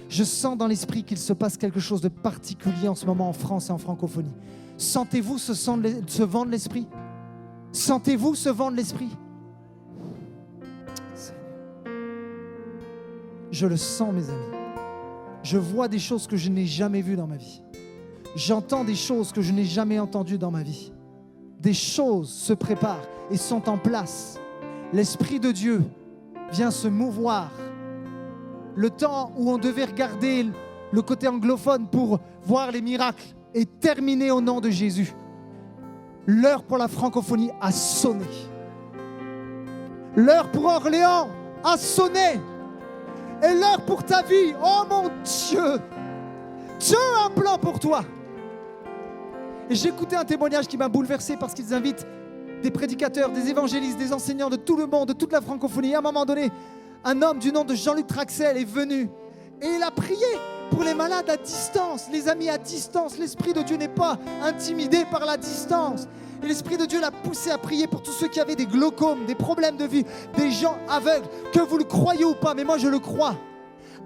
Je sens dans l'esprit qu'il se passe quelque chose de particulier en ce moment en France et en francophonie. Sentez-vous ce vent de l'esprit ? Sentez-vous ce vent de l'esprit ? Je le sens, mes amis. Je vois des choses que je n'ai jamais vues dans ma vie. J'entends des choses que je n'ai jamais entendues dans ma vie. Des choses se préparent et sont en place. L'Esprit de Dieu vient se mouvoir. Le temps où on devait regarder le côté anglophone pour voir les miracles est terminé au nom de Jésus. L'heure pour la francophonie a sonné. L'heure pour Orléans a sonné. Et l'heure pour ta vie, oh mon Dieu, Dieu a un plan pour toi. Et j'ai écouté un témoignage qui m'a bouleversé parce qu'ils invitent des prédicateurs, des évangélistes, des enseignants de tout le monde, de toute la francophonie. Et à un moment donné, un homme du nom de Jean-Luc Traxel est venu et il a prié pour les malades à distance, les amis à distance. L'Esprit de Dieu n'est pas intimidé par la distance. Et l'Esprit de Dieu l'a poussé à prier pour tous ceux qui avaient des glaucomes, des problèmes de vue, des gens aveugles, que vous le croyez ou pas, mais moi je le crois.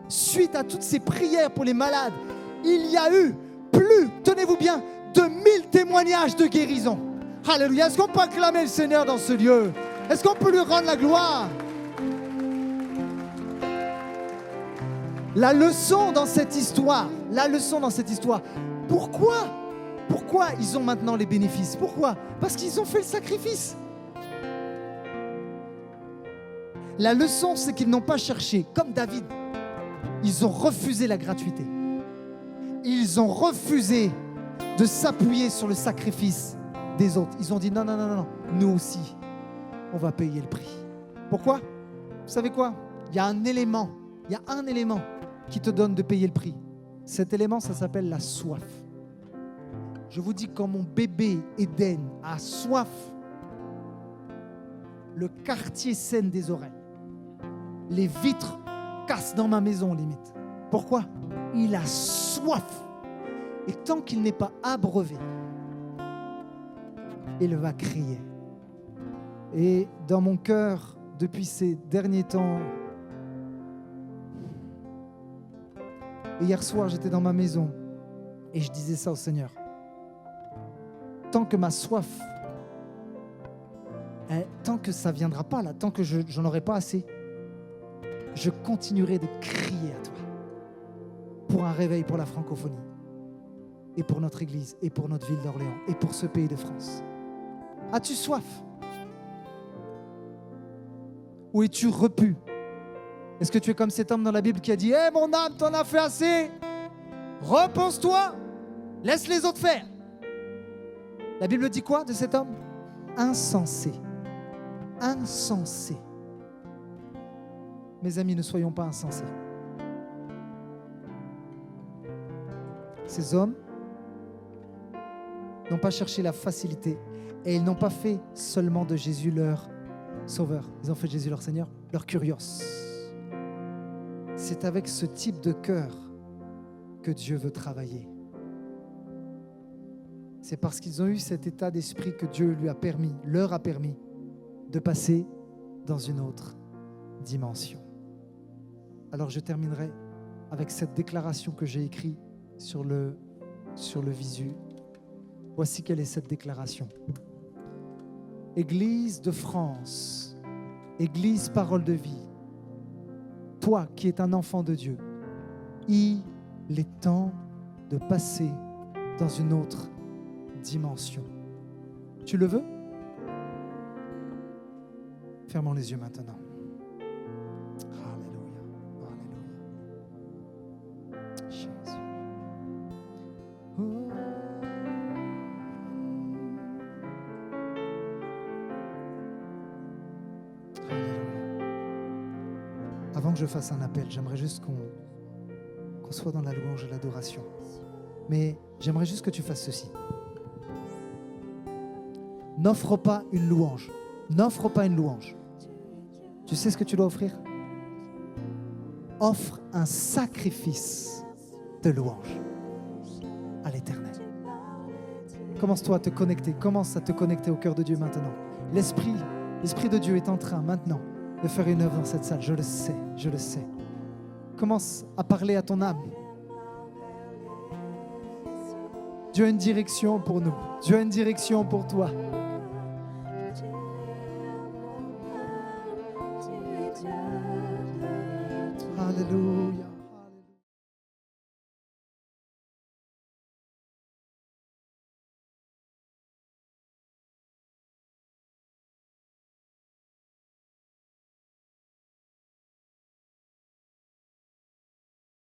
Suite à toutes ces prières pour les malades, il y a eu plus, tenez-vous bien, de 1000 témoignages de guérison. Alléluia. Est-ce qu'on peut acclamer le Seigneur dans ce lieu? Est-ce qu'on peut lui rendre la gloire? La leçon dans cette histoire, pourquoi ils ont maintenant les bénéfices? Pourquoi? Parce qu'ils ont fait le sacrifice. La leçon, c'est qu'ils n'ont pas cherché, comme David, ils ont refusé la gratuité. Ils ont refusé de s'appuyer sur le sacrifice des autres. Ils ont dit non, nous aussi, on va payer le prix. Pourquoi? Vous savez quoi? Il y a un élément qui te donne de payer le prix. Cet élément, ça s'appelle la soif. Je vous dis, quand mon bébé Eden a soif, le quartier saigne des oreilles. Les vitres cassent dans ma maison, limite. Pourquoi? Il a soif. Et tant qu'il n'est pas abreuvé, il va crier. Et dans mon cœur, depuis ces derniers temps, et hier soir, j'étais dans ma maison et je disais ça au Seigneur. Tant que ma soif, tant que ça ne viendra pas là, tant que j'en aurai pas assez, je continuerai de crier à toi pour un réveil pour la francophonie et pour notre église et pour notre ville d'Orléans et pour ce pays de France. As-tu soif? Ou es-tu repu? Est-ce que tu es comme cet homme dans la Bible qui a dit « Hé mon âme, t'en as fait assez, repose-toi, laisse les autres faire ». La Bible dit quoi de cet homme? Insensé. Insensé. Mes amis, ne soyons pas insensés. Ces hommes n'ont pas cherché la facilité et ils n'ont pas fait seulement de Jésus leur sauveur. Ils ont fait de Jésus leur Seigneur, leur kurios. C'est avec ce type de cœur que Dieu veut travailler. C'est parce qu'ils ont eu cet état d'esprit que Dieu leur a permis de passer dans une autre dimension. Alors je terminerai avec cette déclaration que j'ai écrite sur le visu. Voici quelle est cette déclaration. Église de France, Église Parole de Vie, toi qui es un enfant de Dieu, il est temps de passer dans une autre dimension. Tu le veux? Fermons les yeux maintenant. Alléluia, Alléluia. Jésus. Oh. Alléluia. Avant que je fasse un appel, j'aimerais juste qu'on soit dans la louange et l'adoration. Mais j'aimerais juste que tu fasses ceci. N'offre pas une louange. N'offre pas une louange. Tu sais ce que tu dois offrir? Offre un sacrifice de louange à l'Éternel. Commence à te connecter au cœur de Dieu maintenant. L'Esprit de Dieu est en train maintenant de faire une œuvre dans cette salle. Je le sais, je le sais. Commence à parler à ton âme. Dieu a une direction pour nous. Dieu a une direction pour toi. Alléluia.